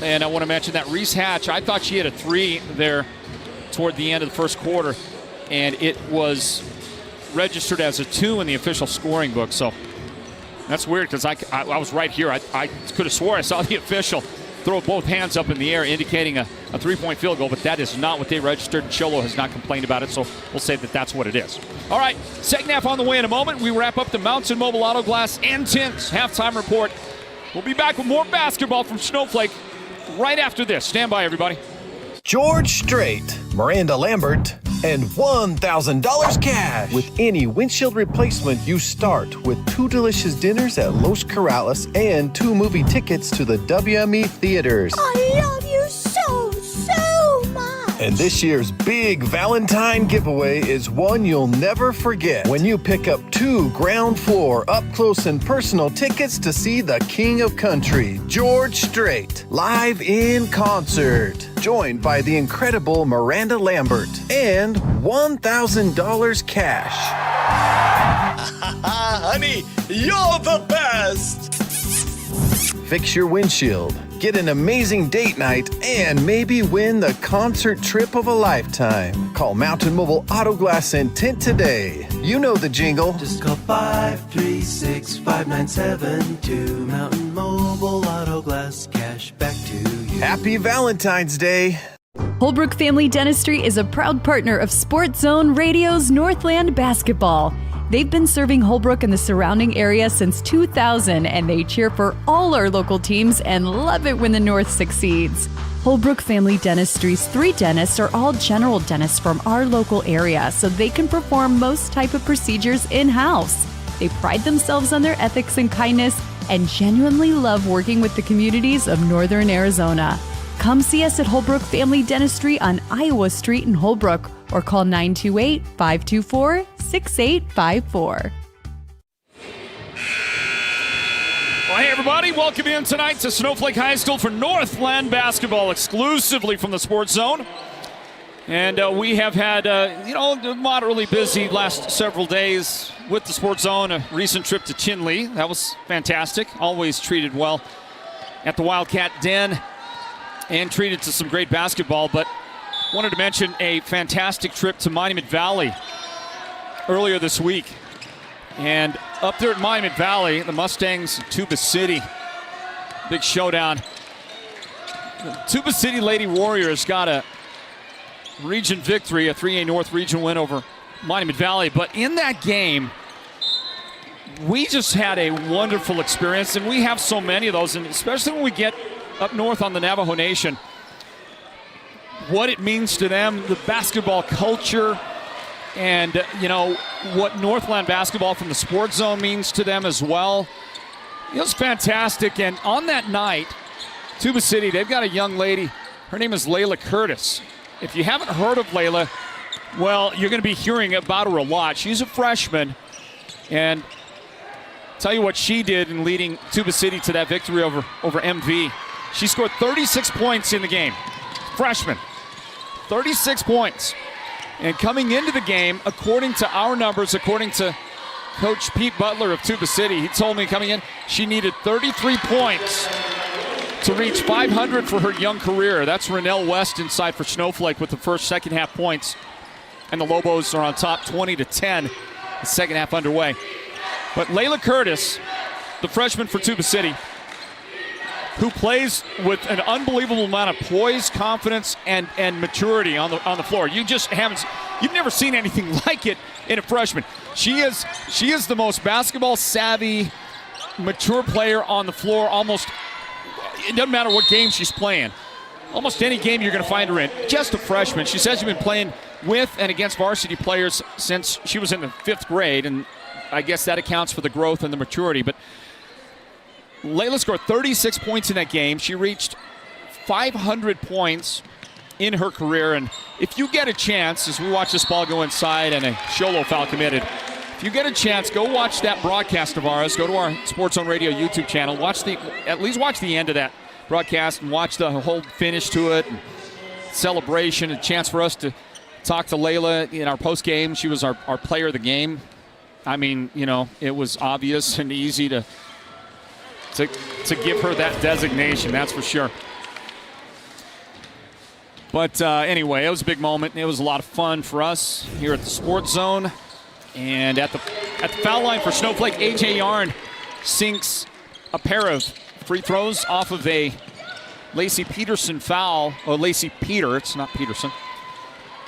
And I want to mention that Reese Hatch, I thought she had a 3 there toward the end of the first quarter. And it was registered as a 2 in the official scoring book. So that's weird, because I was right here. I could have swore I saw the official throw both hands up in the air indicating a 3-point field goal, but that is not what they registered. Show Low has not complained about it, so we'll say that that's what it is. All right, second half on the way in a moment. We wrap up the Mountain Mobile Auto Glass and Tints halftime report. We'll be back with more basketball from Snowflake right after this. Stand by, everybody. George Strait, Miranda Lambert, and $1,000 cash. With any windshield replacement, you start with 2 delicious dinners at Los Corrales and 2 movie tickets to the WME theaters. I love you so much. And this year's big Valentine giveaway is one you'll never forget when you pick up 2 ground floor up close and personal tickets to see the King of Country, George Strait, live in concert. Joined by the incredible Miranda Lambert and $1,000 cash. Honey, you're the best. Fix your windshield, get an amazing date night, and maybe win the concert trip of a lifetime. Call Mountain Mobile Auto Glass and Tint today. You know the jingle. Just call 536-5972. Mountain Mobile Auto Glass, cash back to you. Happy Valentine's Day. Holbrook Family Dentistry is a proud partner of Sports Zone Radio's Northland Basketball. They've been serving Holbrook and the surrounding area since 2000, and they cheer for all our local teams and love it when the North succeeds. Holbrook Family Dentistry's 3 dentists are all general dentists from our local area, so they can perform most type of procedures in-house. They pride themselves on their ethics and kindness and genuinely love working with the communities of Northern Arizona. Come see us at Holbrook Family Dentistry on Iowa Street in Holbrook, or call 928-524-6854. Well, hey, everybody. Welcome in tonight to Snowflake High School for Northland Basketball, exclusively from the Sports Zone. And we have had, moderately busy last several days with the Sports Zone. A recent trip to Chinle. That was fantastic. Always treated well at the Wildcat Den and treated to some great basketball. But wanted to mention a fantastic trip to Monument Valley earlier this week. And up there at Monument Valley, the Mustangs, Tuba City, big showdown. The Tuba City Lady Warriors got a region victory, a 3A North region win over Monument Valley. But in that game, we just had a wonderful experience, and we have so many of those, and especially when we get up north on the Navajo Nation, what it means to them, the basketball culture, and, what Northland Basketball from the Sports Zone means to them as well. It was fantastic. And on that night, Tuba City, they've got a young lady. Her name is Layla Curtis. If you haven't heard of Layla, well, you're going to be hearing about her a lot. She's a freshman. And tell you what she did in leading Tuba City to that victory over MV. She scored 36 points in the game. Freshman. 36 points. And coming into the game, according to our numbers, according to Coach Pete Butler of Tuba City, he told me coming in, she needed 33 points to reach 500 for her young career. That's Renell West inside for Snowflake with the first second half points. And the Lobos are on top 20-10, the second half underway. But Layla Curtis, the freshman for Tuba City, who plays with an unbelievable amount of poise, confidence, and maturity on the floor. You've never seen anything like it in a freshman. She is the most basketball savvy, mature player on the floor. Almost, it doesn't matter what game she's playing. Almost any game you're going to find her in. Just a freshman. She says she's been playing with and against varsity players since she was in the 5th grade, and I guess that accounts for the growth and the maturity. But Layla scored 36 points in that game. She reached 500 points in her career. And if you get a chance, as we watch this ball go inside and a Sholo foul committed, if you get a chance, go watch that broadcast of ours. Go to our Sports Zone Radio YouTube channel. At least watch the end of that broadcast and watch the whole finish to it. And celebration, a chance for us to talk to Layla in our post game. She was our player of the game. I mean, it was obvious and easy to give her that designation, that's for sure. But anyway, it was a big moment. It was a lot of fun for us here at the Sports Zone. And at the foul line for Snowflake, A.J. Yarn sinks a pair of free throws off of a Lacey Peterson foul. Oh, Lacey Peter, it's not Peterson.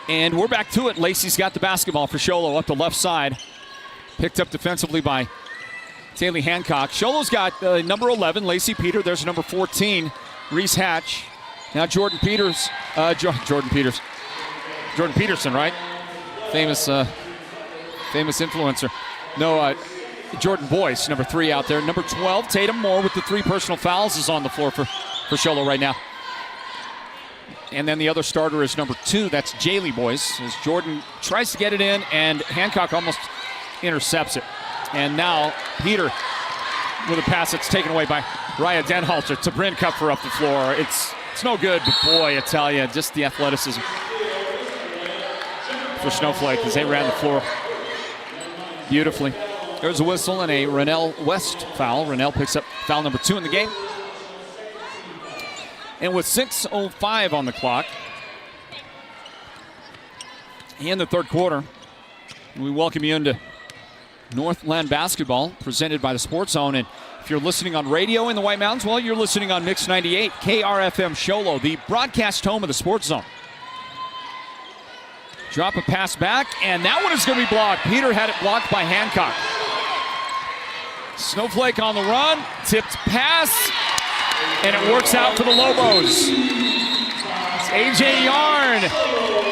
And we're back to it. Lacey's got the basketball for Sholo up the left side. Picked up defensively by Taylor Hancock. Sholo's got number 11, Lacey Peter. There's number 14, Reese Hatch. Now Jordan Peterson, right? Famous influencer. No, Jordan Boyce, number 3 out there. Number 12, Tatum Moore with the 3 personal fouls is on the floor for Sholo right now. And then the other starter is number 2. That's Jaylee Boyce. As Jordan tries to get it in, and Hancock almost intercepts it. And now Peter with a pass that's taken away by Raya Denhalter to Bryn Kupfer up the floor. It's no good, but boy, I tell you, just the athleticism for Snowflake as they ran the floor beautifully. There's a whistle and a Renell West foul. Renell picks up foul number 2 in the game. And with 6:05 on the clock in the third quarter, we welcome you into Northland Basketball, presented by the Sports Zone. And if you're listening on radio in the White Mountains, well, you're listening on Mix 98, KRFM Sholo, the broadcast home of the Sports Zone. Drop a pass back, and that one is going to be blocked. Peter had it blocked by Hancock. Snowflake on the run, tipped pass, and it works out for the Lobos. A.J. Yarn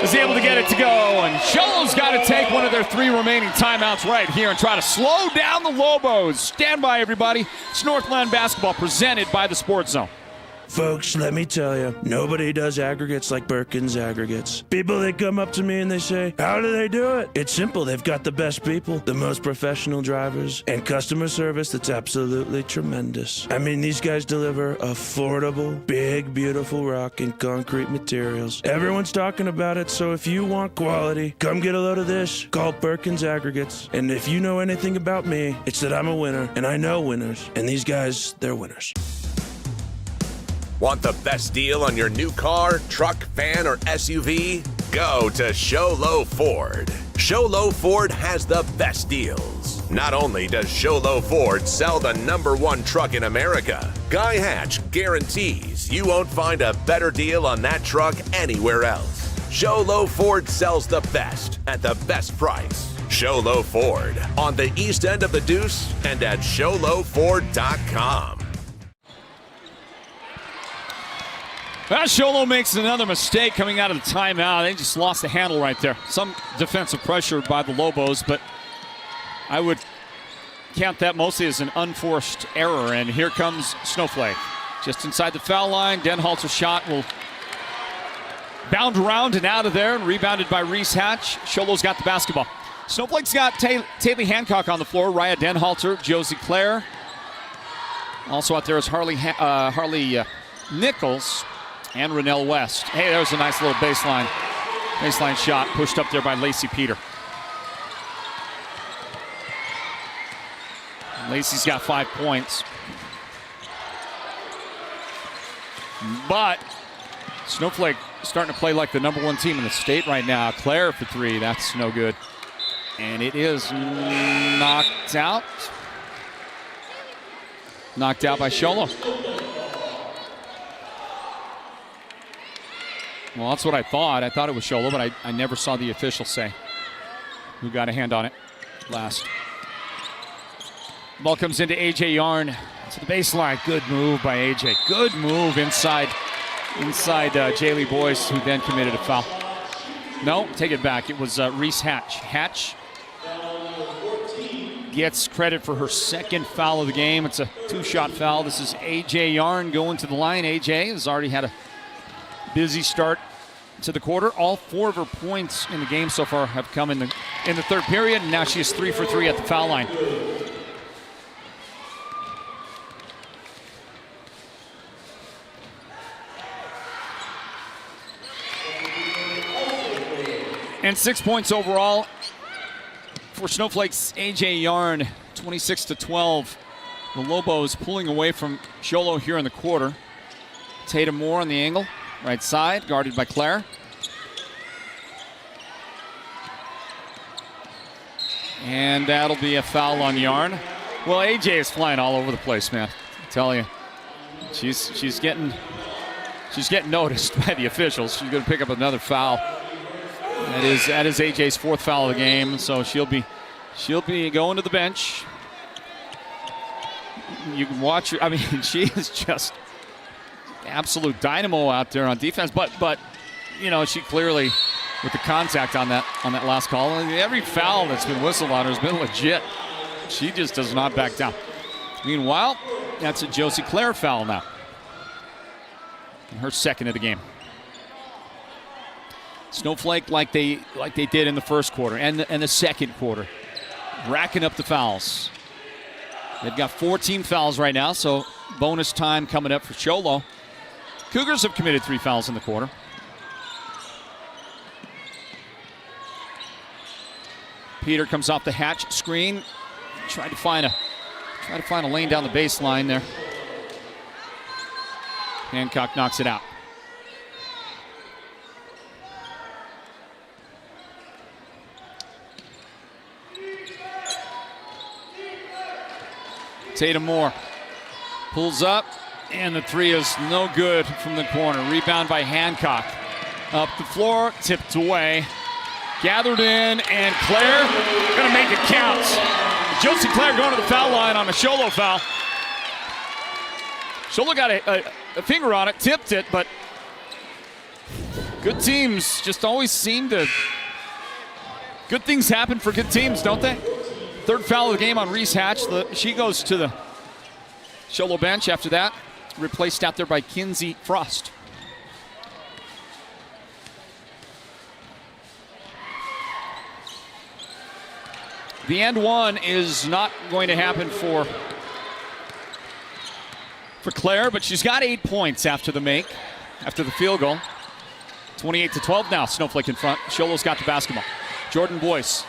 is able to get it to go, and Sholo's got to take one of their 3 remaining timeouts right here and try to slow down the Lobos. Stand by, everybody. It's Northland Basketball presented by the Sports Zone. Folks, let me tell you, nobody does aggregates like Birkin's Aggregates. People, they come up to me and they say, how do they do it? It's simple. They've got the best people, the most professional drivers, and customer service that's absolutely tremendous. I mean, these guys deliver affordable, big, beautiful rock and concrete materials. Everyone's talking about it, so if you want quality, come get a load of this. Call Birkin's Aggregates. And if you know anything about me, it's that I'm a winner, and I know winners. And these guys, they're winners. Want the best deal on your new car, truck, van, or SUV? Go to Show Low Ford. Show Low Ford has the best deals. Not only does Show Low Ford sell the #1 truck in America, Guy Hatch guarantees you won't find a better deal on that truck anywhere else. Show Low Ford sells the best at the best price. Show Low Ford on the east end of the Deuce and at showlowford.com. Well, Sholo makes another mistake coming out of the timeout. They just lost the handle right there. Some defensive pressure by the Lobos, but I would count that mostly as an unforced error. And here comes Snowflake. Just inside the foul line. Denhalter's shot will bound around and out of there and rebounded by Reese Hatch. Sholo's got the basketball. Snowflake's got Taylor Hancock on the floor, Raya Denhalter, Josie Clare. Also out there is Harley Nichols and Rennell West. Hey, there's a nice little baseline shot pushed up there by Lacey Peter. Lacey's got 5 points. But Snowflake starting to play like the #1 team in the state right now. Clare for 3, that's no good. And it is knocked out. Knocked out by Sholo. Well, that's what I thought. I thought it was Sholo, but I never saw the official say who got a hand on it last. Ball comes into A.J. Yarn to the baseline. Good move by A.J. Good move inside Jaylee Boyce, who then committed a foul. No, take it back. It was Reese Hatch. Hatch gets credit for her second foul of the game. It's a 2-shot foul. This is A.J. Yarn going to the line. A.J. has already had a busy start to the quarter. All 4 of her points in the game so far have come in the third period, and now she is 3 for 3 at the foul line. And 6 points overall for Snowflake's A.J. Yarn, 26-12. The Lobos pulling away from Sholo here in the quarter. Tatum Moore on the angle. Right side, guarded by Clare. And that'll be a foul on Yarn. Well, AJ is flying all over the place, man. I tell you, she's getting noticed by the officials. She's going to pick up another foul. That is AJ's 4th foul of the game, so she'll be going to the bench. You can watch her. I mean, she is just absolute dynamo out there on defense, but you know, she clearly, with the contact on that last call, every foul that's been whistled on her has been legit. She just does not back down. Meanwhile, that's a Josie Clare foul now, her 2nd of the game. Snowflake, like they did in the first quarter and the second quarter, racking up the fouls. They've got 14 fouls right now, so bonus time coming up for Sholo. Cougars have committed 3 fouls in the quarter. Peter comes off the Hatch screen. Tried to find a lane down the baseline there. Hancock knocks it out. Tatum Moore pulls up, and the 3 is no good from the corner. Rebound by Hancock. Up the floor, tipped away. Gathered in, and Clare gonna make it count. Josie Clare going to the foul line on a Sholo foul. Sholo got a finger on it, tipped it, but good teams just always seem to, good things happen for good teams, don't they? 3rd foul of the game on Reese Hatch. She goes to the Sholo bench after that. replaced out there by Kinsey Frost. The and one is not going to happen for Claire, but she's got 8 points after the field goal. 28-12 now, Snowflake in front. Sholo's got the basketball. Jordan Boyce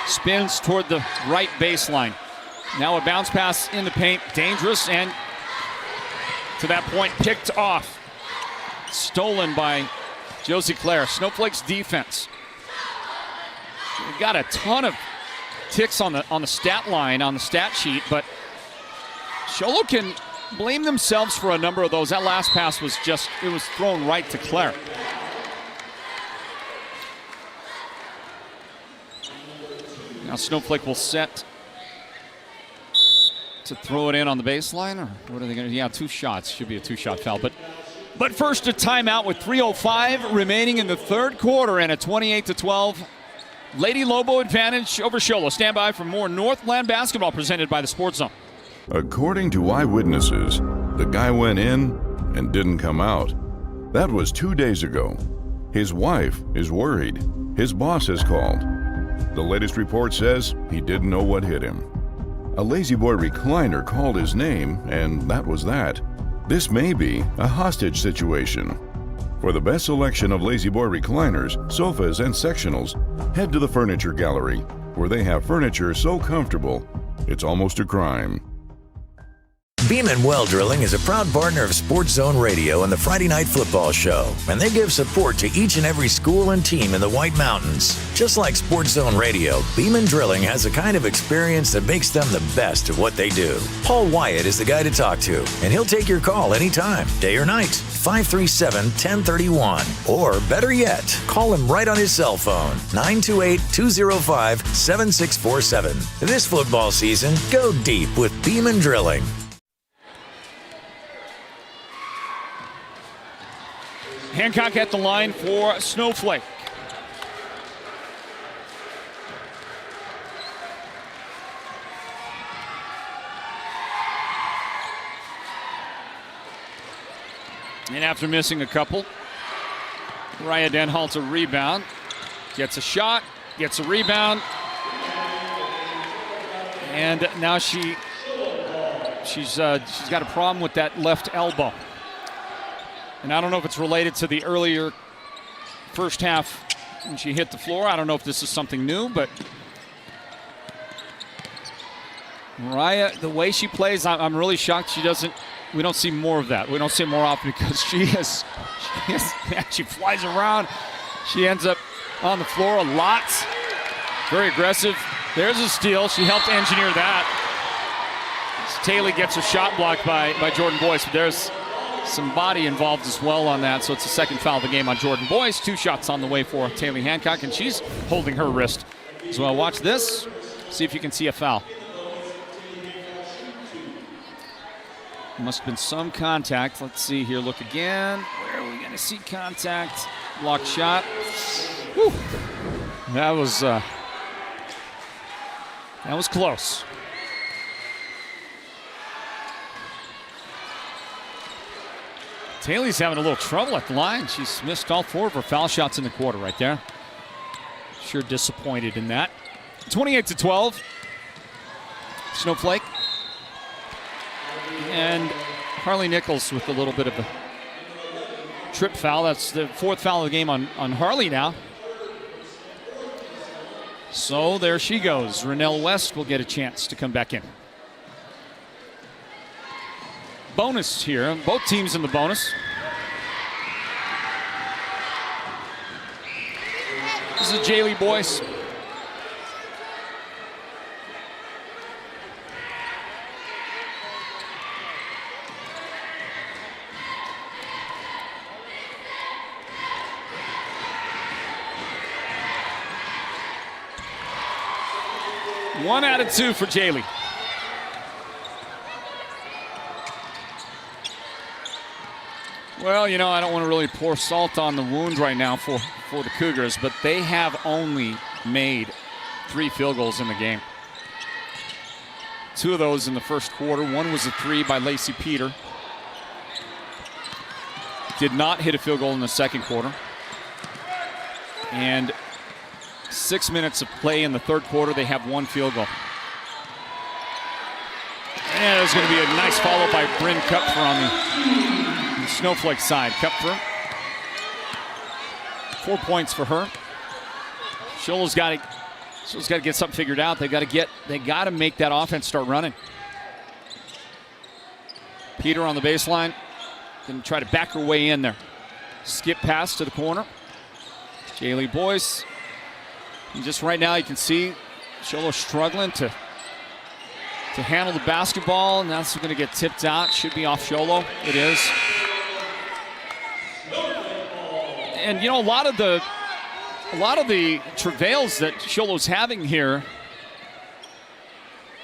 spins toward the right baseline. Now a bounce pass in the paint, dangerous, and to that point, picked off. Stolen by Josie Claire. Snowflake's defense. We've got a ton of ticks on the stat line, on the stat sheet, but Sholo can blame themselves for a number of those. That last pass was it was thrown right to Claire. Now Snowflake will set to throw it in on the baseline, or what are they going to do? Yeah, 2 shots. Should be a 2-shot foul. But first a timeout with 3:05 remaining in the third quarter and a 28-12 Lady Lobo advantage over Sholo. Stand by for more Northland Basketball presented by the Sports Zone. According to eyewitnesses, the guy went in and didn't come out. That was 2 days ago. His wife is worried. His boss has called. The latest report says he didn't know what hit him. A Lazy Boy recliner called his name, and that was that. This may be a hostage situation. For the best selection of Lazy Boy recliners, sofas, and sectionals, head to the Furniture Gallery, where they have furniture so comfortable, it's almost a crime. Beeman Well Drilling is a proud partner of Sports Zone Radio and the Friday Night Football Show, and they give support to each and every school and team in the White Mountains. Just like Sports Zone Radio, Beeman Drilling has a kind of experience that makes them the best at what they do. Paul Wyatt is the guy to talk to, and he'll take your call anytime, day or night, 537-1031. Or better yet, call him right on his cell phone, 928-205-7647. This football season, go deep with Beeman Drilling. Hancock at the line for Snowflake. And after missing a couple, Raya Denholtz a rebound. Gets a shot, gets a rebound. And now she's got a problem with that left elbow. And I don't know if it's related to the earlier first half when she hit the floor. I don't know if this is something new, but Mariah, the way she plays, I'm really shocked we don't see more of that. We don't see more often because she flies around. She ends up on the floor a lot. Very aggressive. There's a steal. She helped engineer that. Taylor gets a shot blocked by Jordan Boyce, but there's some body involved as well on that, so it's the second foul of the game on Jordan Boyce. 2 shots on the way for Taylor Hancock, and she's holding her wrist as well. Watch this. See if you can see a foul. Must have been some contact. Let's see here. Look again. Where are we going to see contact? Block shot. Whew. That was close. Taylor's having a little trouble at the line. She's missed all 4 of her foul shots in the quarter right there. Sure disappointed in that. 28-12. Snowflake. And Harley Nichols with a little bit of a trip foul. That's the 4th foul of the game on Harley now. So there she goes. Renelle West will get a chance to come back in. Bonus here. Both teams in the bonus. This is Jaylee Boyce. One out of 2 for Jaylee. Well, I don't want to really pour salt on the wound right now for the Cougars, but they have only made 3 field goals in the game. 2 of those in the first quarter. One was a 3 by Lacey Peter. did not hit a field goal in the second quarter. And 6 minutes of play in the third quarter, they have 1 field goal. And there's going to be a nice follow by Bryn Kupfer on the Snowflake side. Kupfer, 4 points for her. Sholo's got to get something figured out. They got to make that offense start running. Peter on the baseline, going to try to back her way in there. Skip pass to the corner. Jaylee Boyce. And just right now you can see Sholo struggling to handle the basketball, and that's going to get tipped out. Should be off Sholo. It is. And you know, a lot of the travails that Sholo's having here,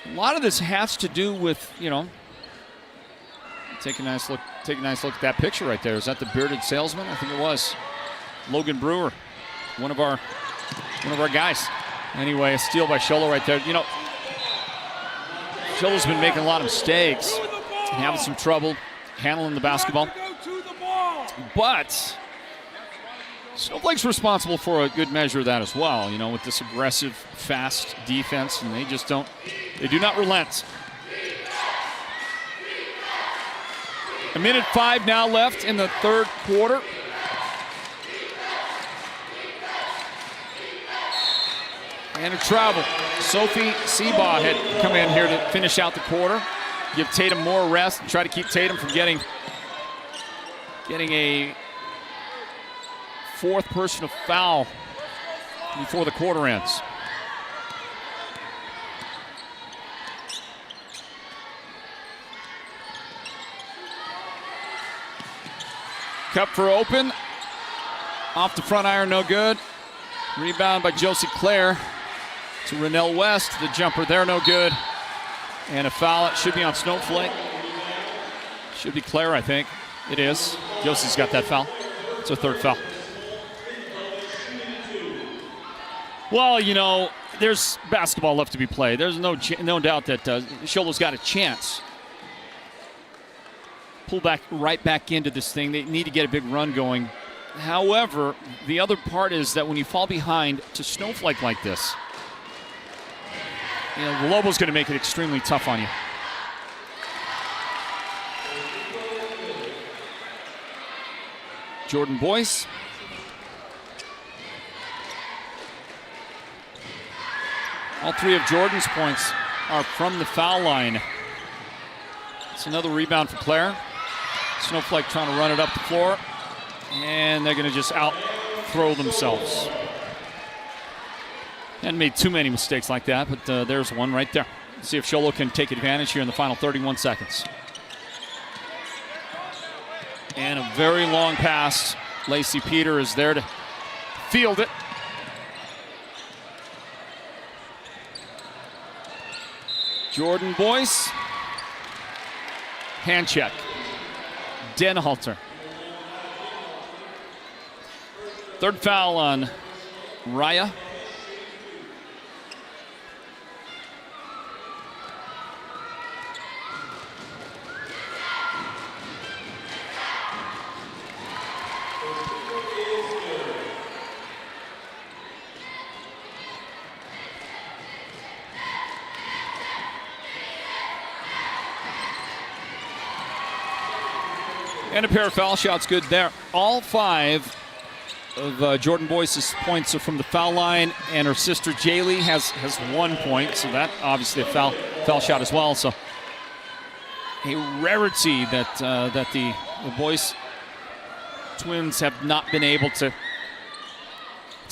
a lot of this has to do with, you know, take a nice look at that picture right there. Is that the bearded salesman? I think it was. Logan Brewer, one of our guys. Anyway, a steal by Sholo right there. You know, Sholo's been making a lot of mistakes, having some trouble handling the basketball. But Snowflake's responsible for a good measure of that as well, you know, with this aggressive, fast defense, and they do not relent. 1:05 now left in the third quarter. And a travel. Sophie Seabaugh had come in here to finish out the quarter, give Tatum more rest, and try to keep Tatum from getting a fourth personal foul before the quarter ends. Kupfer open. Off the front iron, no good. Rebound by Josie Clare to Renell West. The jumper there, no good. And a foul. It should be on Snowflake. Should be Clare, I think. It is. Josie's got that foul. It's her third foul. Well, you know, there's basketball left to be played. There's no doubt that Sholo's got a chance. Pull back right back into this thing. They need to get a big run going. However, the other part is that when you fall behind to Snowflake like this, you know, the Lobos going to make it extremely tough on you. Jordan Boyce. All 3 of Jordan's points are from the foul line. It's another rebound for Claire. Snowflake trying to run it up the floor, and they're going to just out-throw themselves. And made too many mistakes like that, but there's one right there. Let's see if Sholo can take advantage here in the final 31 seconds. And a very long pass. Lacey Peter is there to field it. Jordan Boyce. Hand check. Denhalter. Third foul on Raya. And a pair of foul shots good there. All 5 of Jordan Boyce's points are from the foul line, and her sister Jaylee has 1 point, so that obviously a foul shot as well. So a rarity that the Boyce twins have not been able to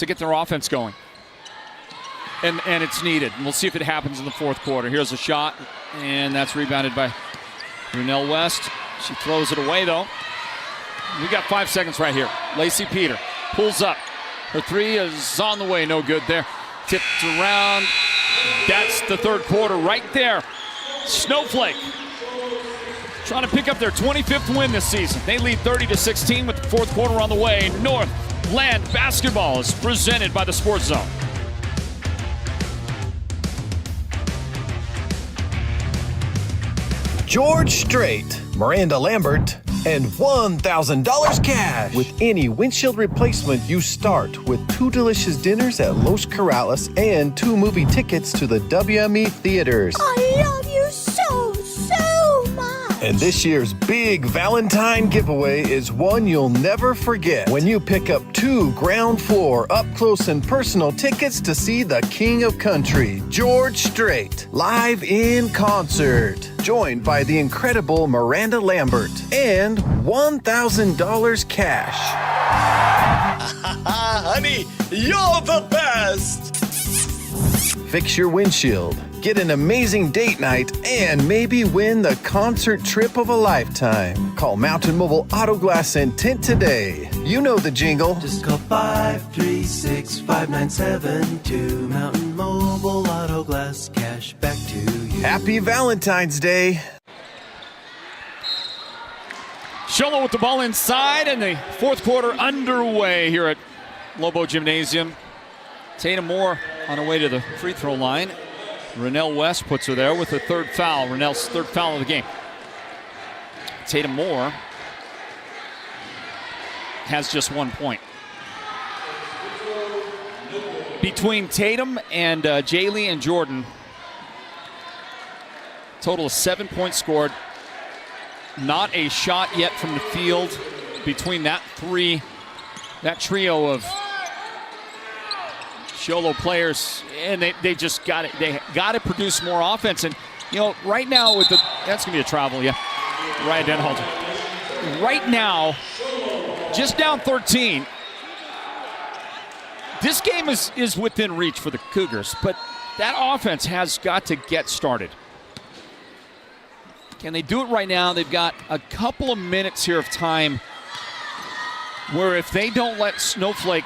get their offense going. And it's needed. And we'll see if it happens in the fourth quarter. Here's a shot, and that's rebounded by Renell West. She throws it away, though. We got 5 seconds right here. Lacey Peter pulls up. Her 3 is on the way. No good there. Tipped around. That's the third quarter right there. Snowflake trying to pick up their 25th win this season. They lead 30-16 with the fourth quarter on the way. Northland Basketball is presented by the Sports Zone. George Strait, Miranda Lambert, and $1,000 cash. With any windshield replacement, you start with 2 delicious dinners at Los Corrales and 2 movie tickets to the WME theaters. I love you so, so much. And this year's big Valentine giveaway is one you'll never forget when you pick up 2 ground floor up close and personal tickets to see the King of Country, George Strait, live in concert. Joined by the incredible Miranda Lambert and $1,000 cash. Honey, you're the best. Fix your windshield, get an amazing date night, and maybe win the concert trip of a lifetime. Call Mountain Mobile Auto Glass and Tint today. You know the jingle. Just call 536-5972. Mountain Mobile Auto Glass, cash back to you. Happy Valentine's Day. Sholo with the ball inside, and the fourth quarter underway here at Lobo Gymnasium. Tatum Moore on her way to the free throw line. Rennell West puts her there with her third foul. Rennell's third foul of the game. Tatum Moore has just 1 point. Between Tatum and Jaylee and Jordan, total of 7 points scored. Not a shot yet from the field between that trio of Sholo players, and they just got it. They got to produce more offense. And right now with that's gonna be a travel, yeah. Ryan Denhalter. Right now, just down 13. This game is within reach for the Cougars, but that offense has got to get started. Can they do it right now? They've got a couple of minutes here of time where if they don't let Snowflake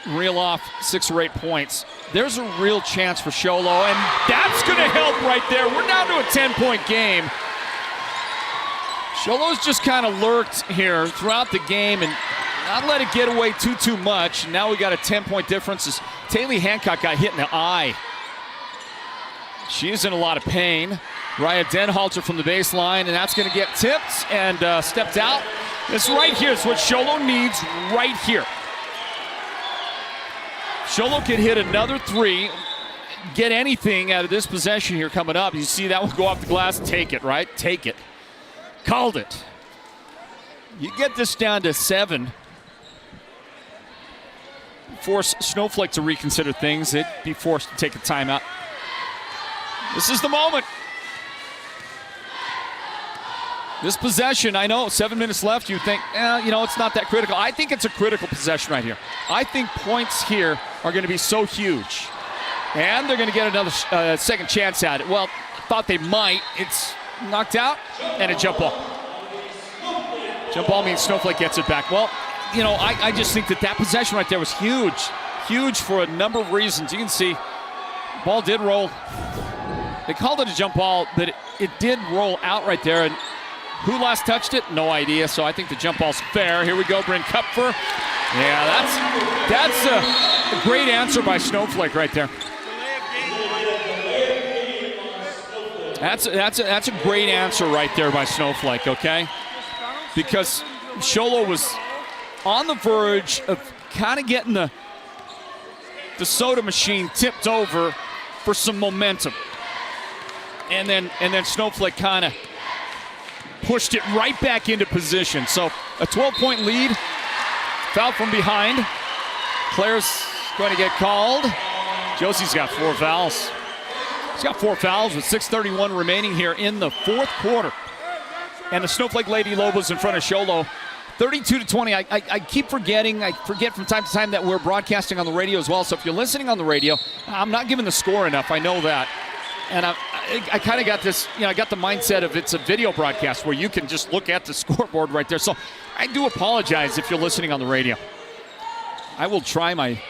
reel off 6 or 8 points, there's a real chance for Sholo, and that's going to help right there. We're down to a 10-point game. Sholo's just kind of lurked here throughout the game and not let it get away too much. Now we got a 10-point difference as Taylor Hancock got hit in the eye. She's in a lot of pain. Raya Denhalter from the baseline, and that's going to get tipped and stepped out. This right here is what Sholo needs right here. Sholo could hit another 3, get anything out of this possession here coming up. You see that one go off the glass, take it, right? Take it. Called it. You get this down to 7. Force Snowflake to reconsider things. They'd be forced to take a timeout. This is the moment. This possession, I know, 7 minutes left. You think, it's not that critical. I think it's a critical possession right here. I think points here are going to be so huge. And they're going to get another second chance at it. Well, thought they might. It's knocked out and a jump ball. Jump ball means Snowflake gets it back. Well, I just think that possession right there was huge. Huge for a number of reasons. You can see ball did roll. They called it a jump ball, but it did roll out right there. And who last touched it? No idea. So I think the jump ball's fair. Here we go, Bryn Kupfer. Yeah, that's a great answer by Snowflake right there. That's a great answer right there by Snowflake, okay? Because Sholo was on the verge of kind of getting the soda machine tipped over for some momentum. And then Snowflake kind of pushed it right back into position. So a 12-point lead. Foul from behind. Claire's going to get called. Josie's got 4 fouls. He's got 4 fouls with 6:31 remaining here in the fourth quarter. And the Snowflake Lady Lobos in front of Sholo. 32-20. I keep forgetting. I forget from time to time that we're broadcasting on the radio as well. So if you're listening on the radio, I'm not giving the score enough. I know that. And I kind of got this, I got the mindset of it's a video broadcast where you can just look at the scoreboard right there. So I do apologize if you're listening on the radio. I will try my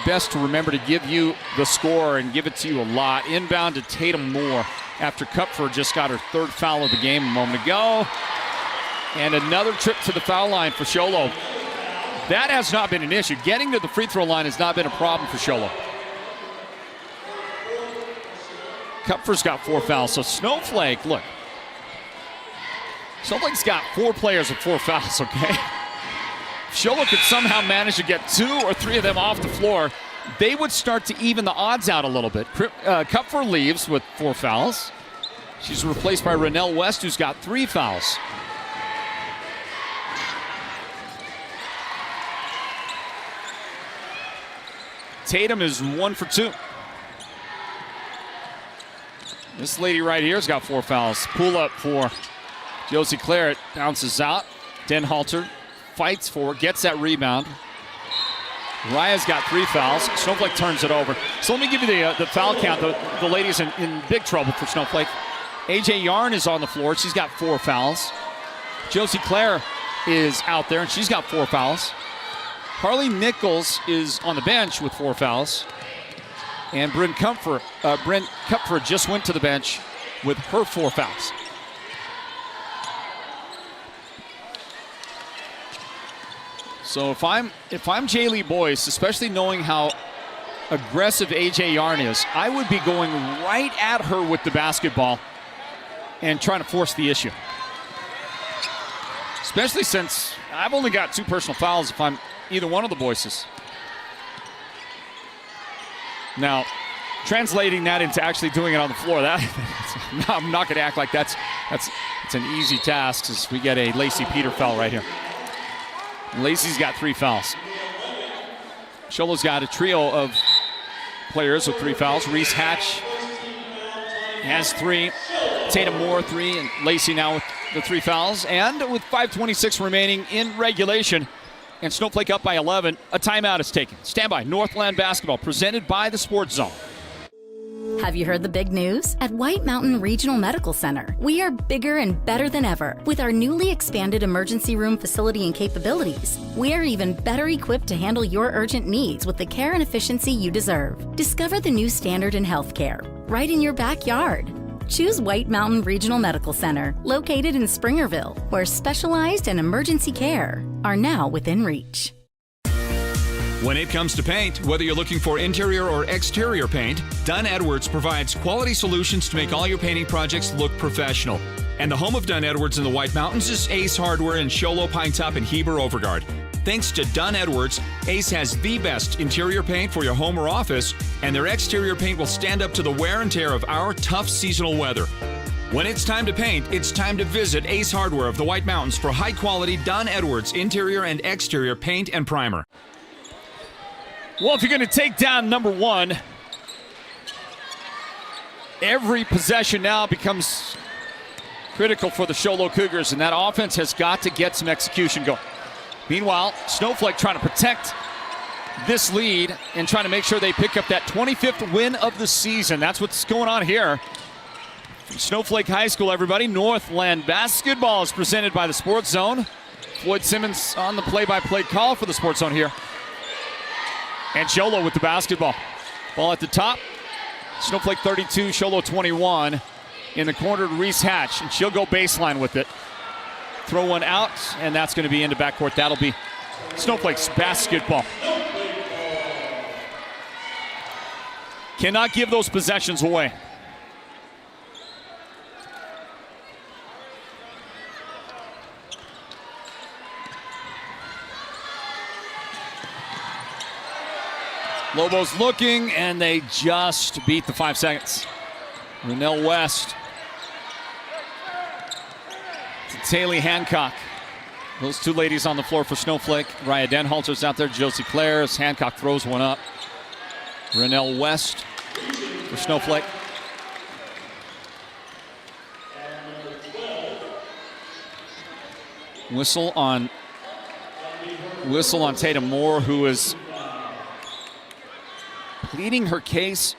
best to remember to give you the score and give it to you a lot. Inbound to Tatum Moore after Kupfer just got her 3rd foul of the game a moment ago. And another trip to the foul line for Sholo. That has not been an issue. Getting to the free throw line has not been a problem for Sholo. Kupfer's got 4 fouls. So Snowflake, look. Snowflake's got 4 players with 4 fouls, okay? If Shola could somehow manage to get 2 or 3 of them off the floor, they would start to even the odds out a little bit. Kupfer leaves with 4 fouls. She's replaced by Renelle West, who's got 3 fouls. Tatum is 1 for 2. This lady right here has got 4 fouls. Pull up for Josie Clare. It bounces out. Denhalter fights for it, gets that rebound. Raya's got 3 fouls. Snowflake turns it over. So let me give you the foul count. The ladies in big trouble for Snowflake. AJ Yarn is on the floor. She's got 4 fouls. Josie Clare is out there, and she's got 4 fouls. Harley Nichols is on the bench with 4 fouls. And Bryn Kupfer just went to the bench with her 4 fouls. So if I'm Jaylee Boyce, especially knowing how aggressive AJ Yarn is, I would be going right at her with the basketball and trying to force the issue. Especially since I've only got 2 personal fouls if I'm either one of the Boyces. Now, translating that into actually doing it on the floor, I'm not going to act like it's an easy task, as we get a Lacey Peter foul right here. Lacey's got 3 fouls. Sholo's got a trio of players with 3 fouls. Reese Hatch has 3. Tatum Moore 3, and Lacey now with the 3 fouls. And with 5:26 remaining in regulation, and Snowflake up by 11, a timeout is taken. Stand by. Northland Basketball, presented by the Sports Zone. Have you heard the big news? At White Mountain Regional Medical Center, we are bigger and better than ever. With our newly expanded emergency room facility and capabilities, we are even better equipped to handle your urgent needs with the care and efficiency you deserve. Discover the new standard in healthcare, right in your backyard. Choose White Mountain Regional Medical Center, located in Springerville, where specialized and emergency care are now within reach. When it comes to paint, whether you're looking for interior or exterior paint, Dunn Edwards provides quality solutions to make all your painting projects look professional. And the home of Dunn Edwards in the White Mountains is Ace Hardware in Sholo, Pine Top, and Heber Overgard. Thanks to Dunn Edwards, Ace has the best interior paint for your home or office, and their exterior paint will stand up to the wear and tear of our tough seasonal weather. When it's time to paint, it's time to visit Ace Hardware of the White Mountains for high-quality Dunn Edwards interior and exterior paint and primer. Well, if you're going to take down number 1, every possession now becomes critical for the Sholo Cougars, and that offense has got to get some execution going. Meanwhile, Snowflake trying to protect this lead and trying to make sure they pick up that 25th win of the season. That's what's going on here. From Snowflake High School, everybody, Northland Basketball is presented by the Sports Zone. Floyd Simmons on the play-by-play call for the Sports Zone here. And Sholo with the basketball. Ball at the top. Snowflake 32, Sholo 21. In the corner to Reese Hatch, and she'll go baseline with it. Throw one out, and that's going to be into backcourt. That'll be Snowflake's basketball. Cannot give those possessions away. Lobos looking, and they just beat the 5 seconds. Renelle West to Taylor Hancock. Those 2 ladies on the floor for Snowflake. Raya Denhalter's out there. Josie Clare as Hancock throws one up. Renelle West for Snowflake. Whistle on Tatum Moore, who is pleading her case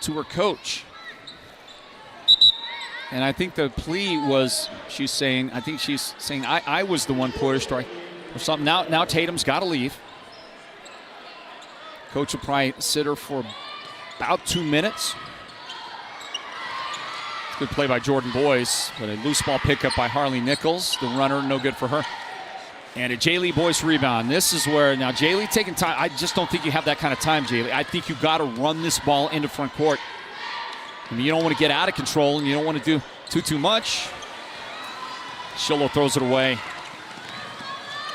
to her coach. And I think the plea was, she's saying I was the one pushed or something. Now Tatum's got to leave. Coach will probably sit her for about 2 minutes. Good play by Jordan Boyce, but a loose ball pickup by Harley Nichols. The runner, no good for her. And a Jaylee Boyce rebound. This is where, now Jaylee taking time. I just don't think you have that kind of time, Jaylee. I think you've got to run this ball into front court. I mean, you don't want to get out of control, and you don't want to do too much. Sholo throws it away.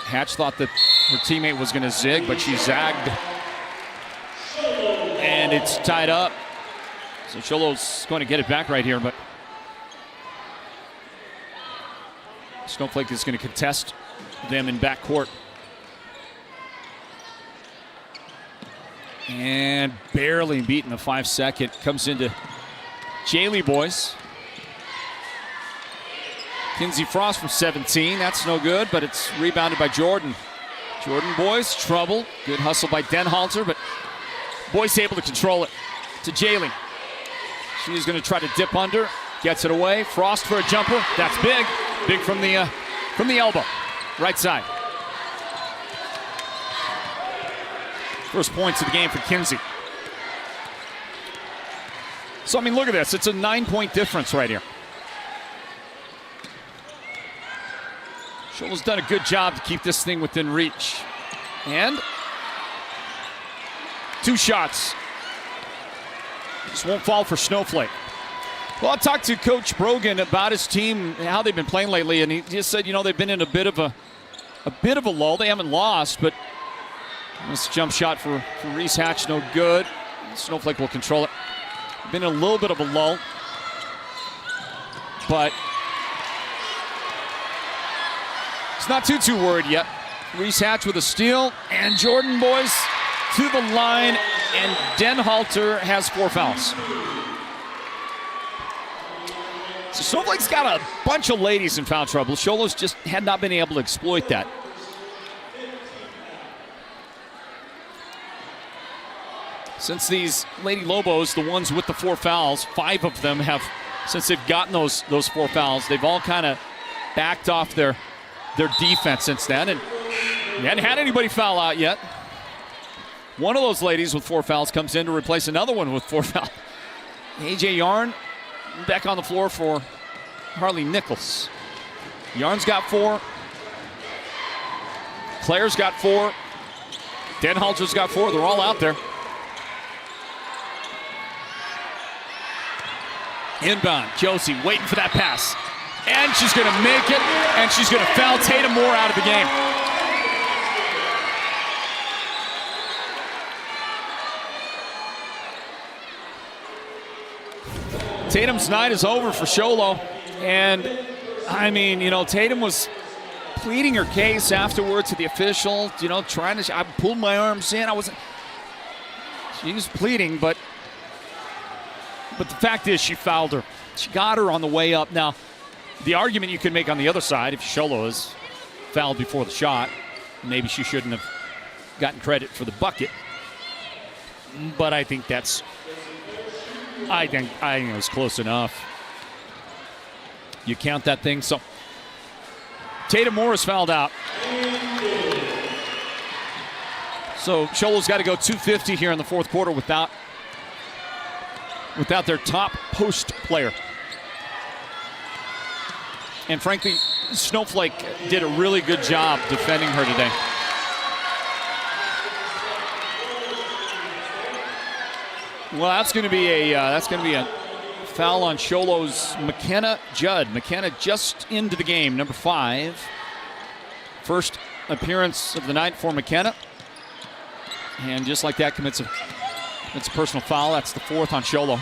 Hatch thought that her teammate was going to zig, but she zagged. And it's tied up. So Sholo's going to get it back right here, but Snowflake is going to contest them in backcourt. And barely beating the 5-second. Comes into Lady Lobos. Kinsey Frost from 17. That's no good, but it's rebounded by Jordan. Jordan Boyce, trouble. Good hustle by Denhalter, but Boyce able to control it to Jaylee. She's going to try to dip under. Gets it away. Frost for a jumper. That's big. Big from the elbow. Right side. First points of the game for Kinsey. So, I mean, look at this. It's a 9-point difference right here. Sholo's done a good job to keep this thing within reach. And 2 shots. Just won't fall for Snowflake. Well, I talked to Coach Brogan about his team and how they've been playing lately, and he just said, they've been in a bit of a lull. They haven't lost, but this jump shot for Reese Hatch, no good. Snowflake will control it. Been in a little bit of a lull, but it's not too worried yet. Reese Hatch with a steal, and Jordan Boyce to the line, and Denhalter has 4 fouls. So Snowflake's got a bunch of ladies in foul trouble. Sholo's just had not been able to exploit that. Since these Lady Lobos, the ones with the 4 fouls, 5 of them have, since they've gotten those 4 fouls, they've all kind of backed off their defense since then, and they hadn't had anybody foul out yet. One of those ladies with 4 fouls comes in to replace another one with 4 fouls. AJ Yarn back on the floor for Harley Nichols. Yarn's got 4. Claire's got 4. Denhalter's got 4. They're all out there. Inbound, Josie waiting for that pass. And she's going to make it, and she's going to foul Tatum Moore out of the game. Tatum's night is over for Sholo. And, I mean, Tatum was pleading her case afterwards to the official, trying to, I pulled my arms in. She was pleading, but the fact is she fouled her. She got her on the way up. Now, the argument you can make on the other side, if Sholo is fouled before the shot, maybe she shouldn't have gotten credit for the bucket. But I think I think it was close enough. You count that thing. So Tatum Moore is fouled out. So Sholo's got to go 250 here in the 4th quarter without their top post player. And frankly, Snowflake did a really good job defending her today. Well, that's going to be a foul on Sholo's McKenna Judd. McKenna just into the game, number 5. First appearance of the night for McKenna. And just like that, commits a personal foul. That's the 4th on Sholo.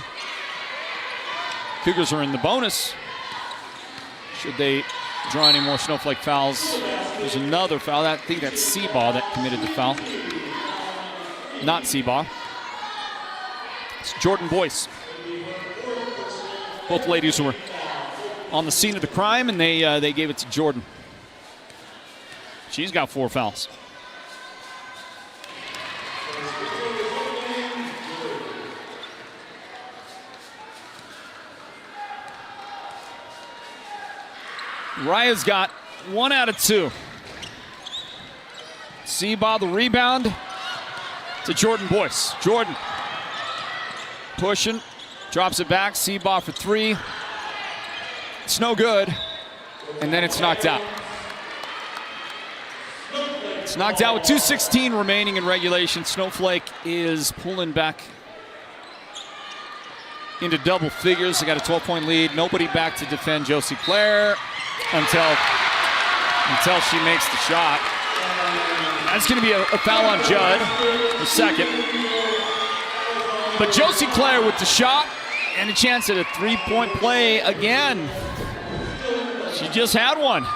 Cougars are in the bonus. Should they draw any more Snowflake fouls? There's another foul. I think that's Seabaugh that committed the foul. Not Seabaugh. It's Jordan Boyce. Both ladies were on the scene of the crime, and they gave it to Jordan. She's got 4 fouls. Raya's got 1 out of 2. Seabaugh the rebound to Jordan Boyce. Jordan pushing, drops it back. Seabaugh for 3. It's no good, and then it's knocked out. It's knocked out with 2:16 remaining in regulation. Snowflake is pulling back into double figures. They got a 12-point lead. Nobody back to defend Josie Claire. until she makes the shot. That's going to be a foul on Judd, the second. But Josie Clare with the shot and a chance at a three-point play again. She just had one.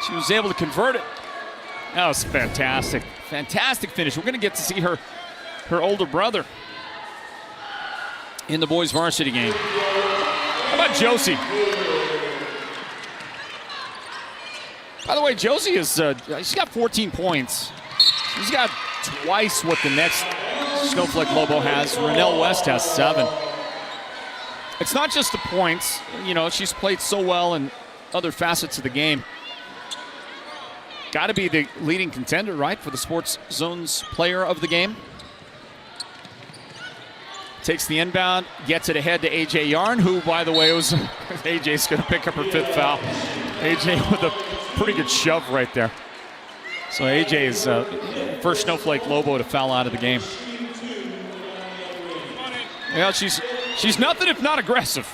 She was able to convert it. That was fantastic. Fantastic finish. We're going to get to see her older brother in the boys varsity game. How about Josie? By the way, Josie is she's got 14 points. She's got twice what the next Snowflake Lobo has. Renelle West has 7. It's not just the points. You know, she's played so well in other facets of the game. Got to be the leading contender, right, for the Sports Zone's player of the game. Takes the inbound, gets it ahead to AJ Yarn, who, by the way, was AJ's going to pick up her 5th foul. AJ with a pretty good shove right there. So AJ is first Snowflake Lobo to foul out of the game. Yeah, she's nothing if not aggressive.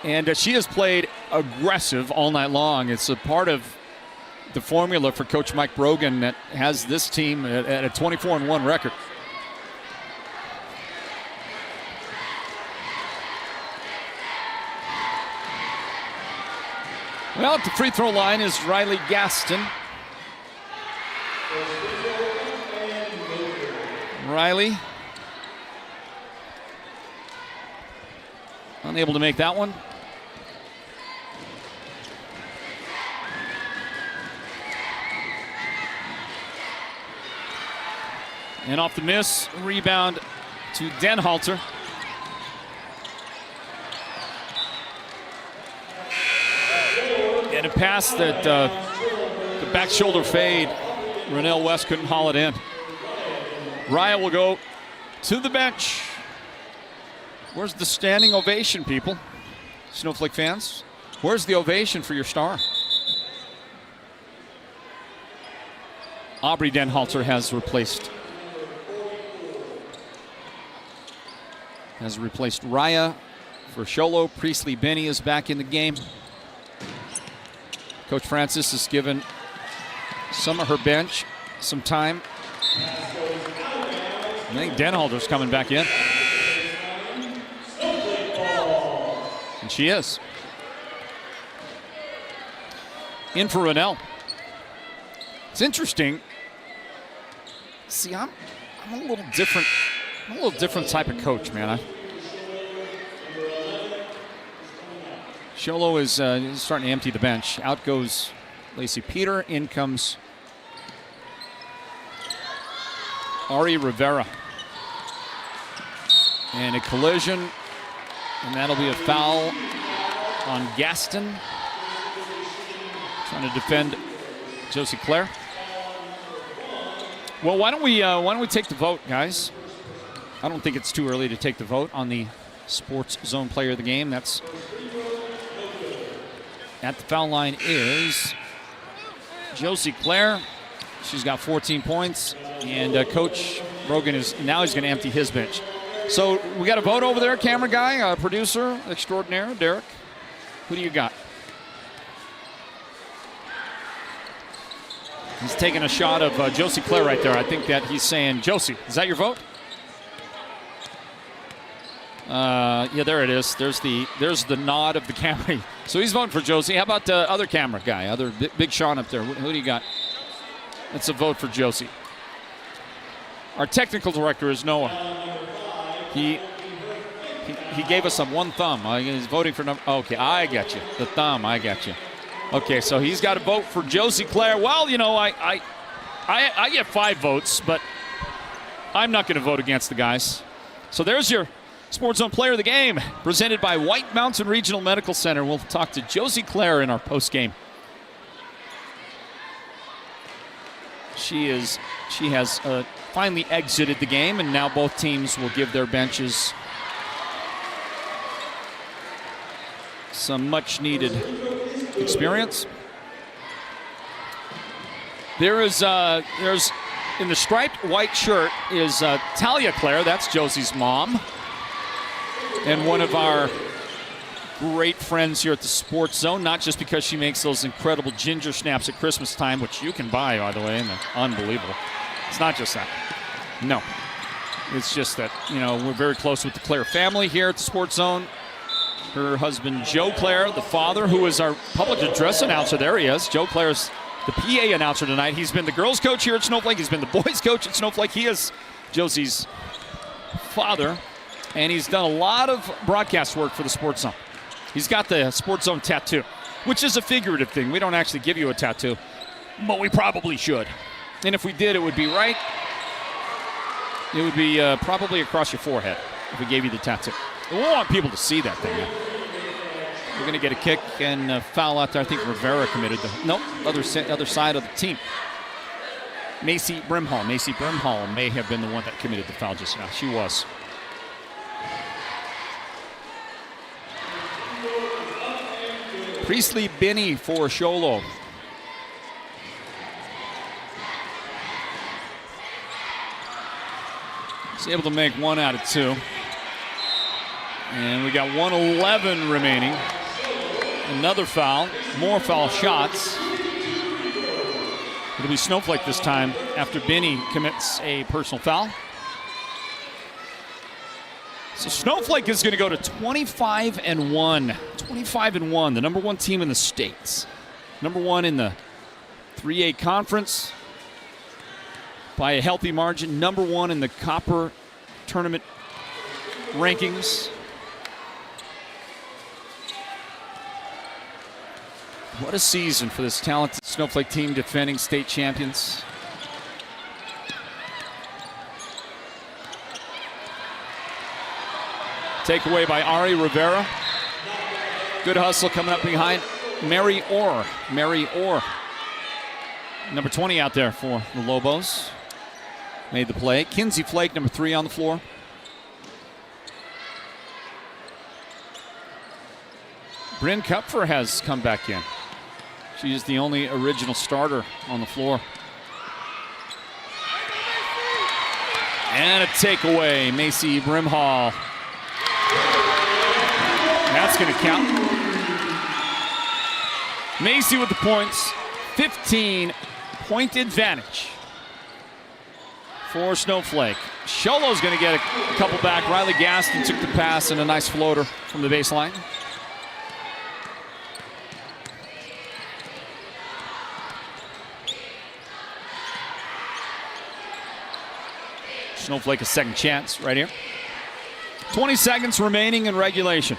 And she has played aggressive all night long. It's a part of the formula for Coach Mike Brogan that has this team at a 24-1 record. Well, at the free throw line is Riley Gaston. Riley unable to make that one. And off the miss, rebound to Denhalter. And a pass that the back shoulder fade. Renelle West couldn't haul it in. Raya will go to the bench. Where's the standing ovation, people? Snowflake fans, where's the ovation for your star? Aubrey Denhalter has replaced Raya for Sholo. Priestley Benny is back in the game. Coach Francis has given some of her bench some time. I think Denhalter's coming back in. And she is. In for Renelle. It's interesting. See, I'm a little different. I'm a little different type of coach, man. Sholo is starting to empty the bench. Out goes Lacey Peter. In comes Ari Rivera. And a collision. And that'll be a foul on Gaston. Trying to defend Josie Clare. Well, why don't we take the vote, guys? I don't think it's too early to take the vote on the Sports Zone Player of the Game. That's at the foul line is Josie Clare. She's got 14 points, and Coach Brogan he's going to empty his bench. So we got a vote over there, camera guy, producer extraordinaire, Derek. Who do you got? He's taking a shot of Josie Clare right there. I think that he's saying, Josie, is that your vote? Yeah, there it is. There's the nod of the camera. So he's voting for Josie. How about the other camera guy, other Big Sean up there? Who do you got? That's a vote for Josie. Our technical director is Noah. He gave us one thumb. He's voting for number. Okay, I got you. The thumb, I got you. Okay, so he's got to vote for Josie Clare. Well, you know, I get 5 votes, but I'm not going to vote against the guys. So there's your Sports Zone Player of the Game, presented by White Mountain Regional Medical Center. We'll talk to Josie Clare in our postgame. She has finally exited the game, and now both teams will give their benches some much-needed experience. There's in the striped white shirt is Talia Clare. That's Josie's mom, and one of our great friends here at the Sports Zone, not just because she makes those incredible ginger snaps at Christmas time, which you can buy, by the way, and they're unbelievable. It's not just that. No. It's just that, we're very close with the Claire family here at the Sports Zone. Her husband, Joe Claire, the father, who is our public address announcer. There he is. Joe Claire's the PA announcer tonight. He's been the girls' coach here at Snowflake. He's been the boys' coach at Snowflake. He is Josie's father, and he's done a lot of broadcast work for the Sports Zone. He's got the Sports Zone tattoo, which is a figurative thing. We don't actually give you a tattoo, but we probably should. And if we did, it would be right. It would be probably across your forehead if we gave you the tattoo. We want people to see that thing. We're going to get a kick and foul out there. I think Rivera committed the... Nope, other side of the team. Macy Brimhall. Macy Brimhall may have been the one that committed the foul just now. She was. Priestley Binney for Sholo. He's able to make 1 out of 2. And we got 1:11 remaining. Another foul. More foul shots. It'll be Snowflake this time after Binney commits a personal foul. So Snowflake is going to go to 25-1. 25-1, the number 1 team in the States. Number 1 in the 3A conference by a healthy margin. Number 1 in the Copper tournament rankings. What a season for this talented Snowflake team, defending state champions. Takeaway by Ari Rivera. Good hustle coming up behind Mary Orr. Mary Orr. Number 20 out there for the Lobos. Made the play. Kinsey Flake, number 3 on the floor. Bryn Kupfer has come back in. She is the only original starter on the floor. And a takeaway, Macy Brimhall. That's going to count. Macy with the points. 15-point advantage for Snowflake. Sholo's going to get a couple back. Riley Gaston took the pass and a nice floater from the baseline. Snowflake a second chance right here. 20 seconds remaining in regulation.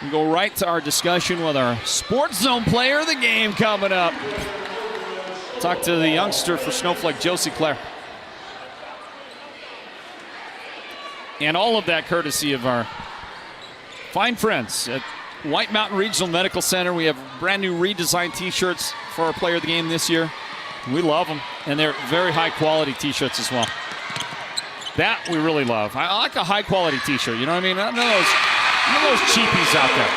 We go right to our discussion with our Sports Zone player of the game coming up. Talk to the youngster for Snowflake, Josie Claire. And all of that courtesy of our fine friends at White Mountain Regional Medical Center. We have brand new redesigned t-shirts for our player of the game this year. We love them, and they're very high quality t-shirts as well. That we really love. I like a high-quality T-shirt, you know what I mean? None of those cheapies out there.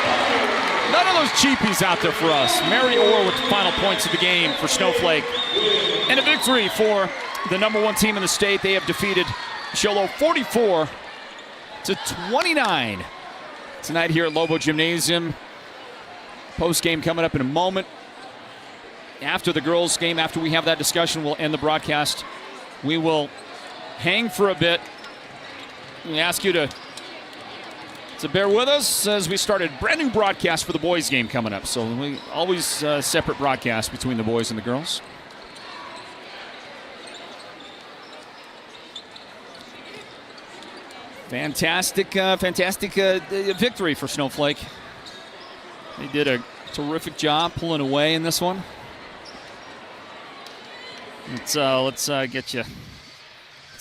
None of those cheapies out there for us. Mary Orr with the final points of the game for Snowflake. And a victory for the number 1 team in the state. They have defeated Sholo 44-29 tonight here at Lobo Gymnasium. Post-game coming up in a moment. After the girls' game, after we have that discussion, we'll end the broadcast. We will hang for a bit. We ask you to bear with us as we start a brand new broadcast for the boys' game coming up. So we always separate broadcasts between the boys and the girls. Fantastic victory for Snowflake. They did a terrific job pulling away in this one. Let's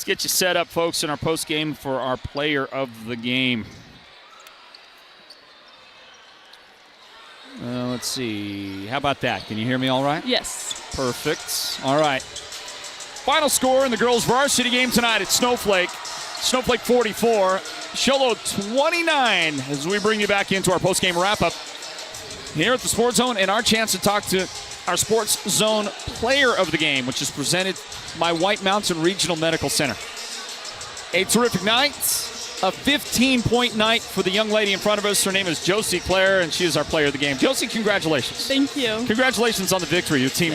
get you set up, folks, in our post game for our player of the game. Let's see. How about that? Can you hear me all right? Yes. Perfect. All right. Final score in the girls' varsity game tonight at Snowflake. Snowflake 44, Sholo 29, as we bring you back into our post-game wrap-up here at the Sports Zone, and our chance to talk to our Sports Zone player of the game, which is presented by White Mountain Regional Medical Center. A terrific night A 15-point night for the young lady in front of us. Her name is Josie Claire, and she is our player of the game. Josie, congratulations. Thank you. Congratulations on the victory. Your team,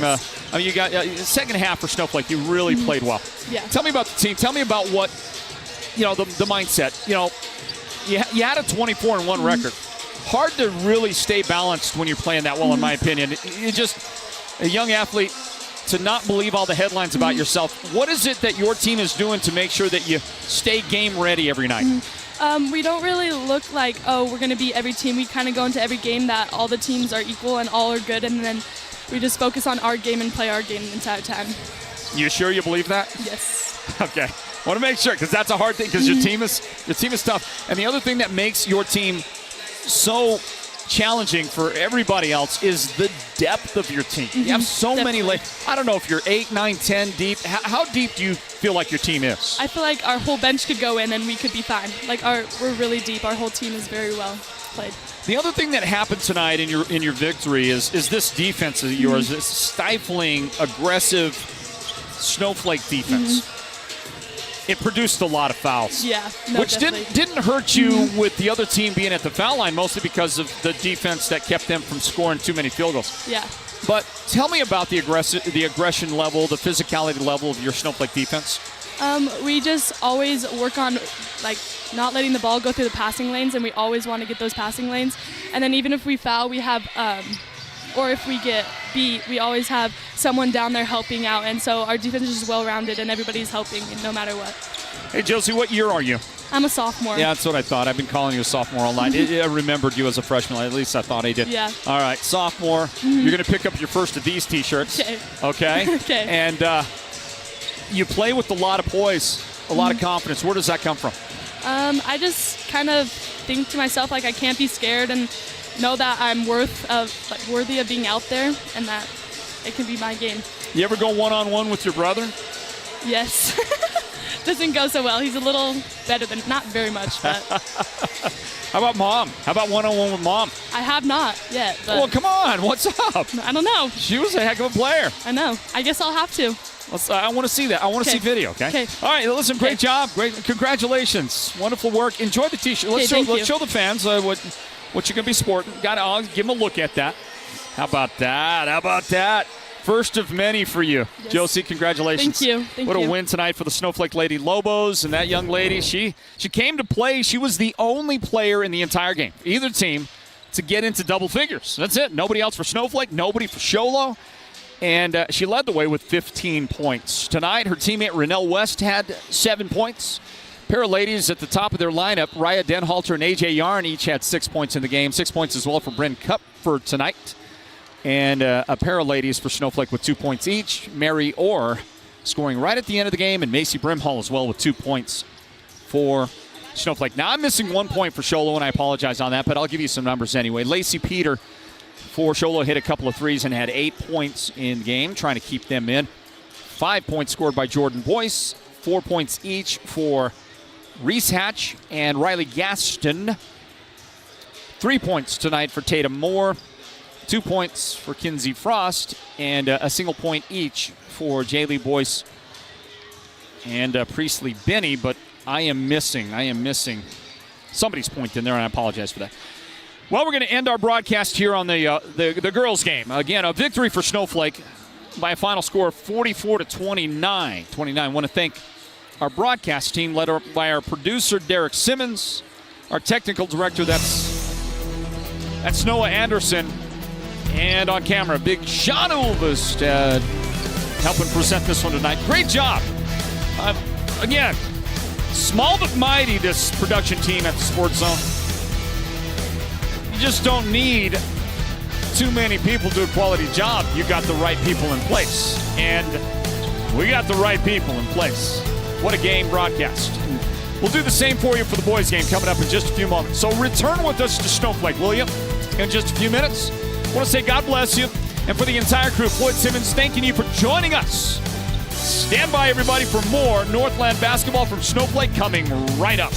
you got second half for Snowflake. You really played well. Yeah. Tell me about the team. Tell me about what, the mindset. You had a 24-1 record. Hard to really stay balanced when you're playing that well, in my opinion. You're just a young athlete. To not believe all the headlines about yourself, what is it that your team is doing to make sure that you stay game ready every night? We don't really look like, we're going to beat every team. We kind of go into every game that all the teams are equal and all are good, and then we just focus on our game and play our game the entire time. You sure you believe that? Yes. Okay. Want to make sure, because that's a hard thing, because your team is tough. And the other thing that makes your team so challenging for everybody else is the depth of your team. You have so many I don't know if you're 8, 9, 10 deep. How deep do you feel like your team is? I feel like our whole bench could go in and we could be fine. We're really deep. Our whole team is very well played. The other thing that happened tonight in your victory is this defense of yours, this stifling, aggressive Snowflake defense. It produced a lot of fouls. Yeah, which didn't hurt you with the other team being at the foul line, mostly because of the defense that kept them from scoring too many field goals. Yeah. But tell me about the aggression level, the physicality level of your Snowflake defense. We just always work on not letting the ball go through the passing lanes, and we always want to get those passing lanes. And then even if we foul, we have or if we get beat, we always have someone down there helping out. And so our defense is just well-rounded, and everybody's helping no matter what. Hey, Josie, what year are you? I'm a sophomore. Yeah, that's what I thought. I've been calling you a sophomore all night. I remembered you as a freshman. At least I thought I did. Yeah. All right, sophomore. You're going to pick up your first of these T-shirts. Okay? Okay. And you play with a lot of poise, a lot of confidence. Where does that come from? I just kind of think to myself, I can't be scared and know that I'm worthy of being out there and that it can be my game. You ever go one-on-one with your brother? Yes. Doesn't go so well. He's a little better than, not very much, but. How about mom? How about one-on-one with mom? I have not yet. But well, come on. What's up? I don't know. She was a heck of a player. I know. I guess I'll have to. I want to see that. I want to see video, okay? All right, listen, great job. Great. Congratulations. Wonderful work. Enjoy the T-shirt. Let's show the fans what you're going to be sporting. I'll give them a look at that. How about that? First of many for you. Yes. Josie, congratulations. Thank you. What a win tonight for the Snowflake Lady Lobos. And that young lady, she came to play. She was the only player in the entire game, either team, to get into double figures. That's it. Nobody else for Snowflake, nobody for Sholo. And she led the way with 15 points. Tonight, her teammate Renelle West had 7 points. Pair of ladies at the top of their lineup, Raya Denhalter and AJ Yarn, each had 6 points in the game. 6 points as well for Bryn Cupford tonight. And a pair of ladies for Snowflake with 2 points each. Mary Orr scoring right at the end of the game, and Macy Brimhall as well with 2 points for Snowflake. Now, I'm missing 1 point for Sholo, and I apologize on that, but I'll give you some numbers anyway. Lacey Peter for Sholo hit a couple of threes and had 8 points in the game, trying to keep them in. 5 points scored by Jordan Boyce. 4 points each for Reese Hatch and Riley Gaston. 3 points tonight for Tatum Moore. 2 points for Kinsey Frost, and a single point each for Jaylee Boyce and Priestley Benny, but I am missing somebody's point in there, and I apologize for that. Well, we're going to end our broadcast here on the girls' game. Again, a victory for Snowflake by a final score of 44-29. I want to thank our broadcast team, led by our producer, Derek Simmons, our technical director, that's Noah Anderson, and on camera, Big Sean Ulvest, helping present this one tonight. Great job. Again, small but mighty, this production team at the Sports Zone. You just don't need too many people to do a quality job. You got the right people in place. And we got the right people in place. What a game broadcast. And we'll do the same for you for the boys' game coming up in just a few moments. So return with us to Snowflake, will you? In just a few minutes. I want to say God bless you. And for the entire crew, Floyd Simmons, thanking you for joining us. Stand by, everybody, for more Northland Basketball from Snowflake coming right up.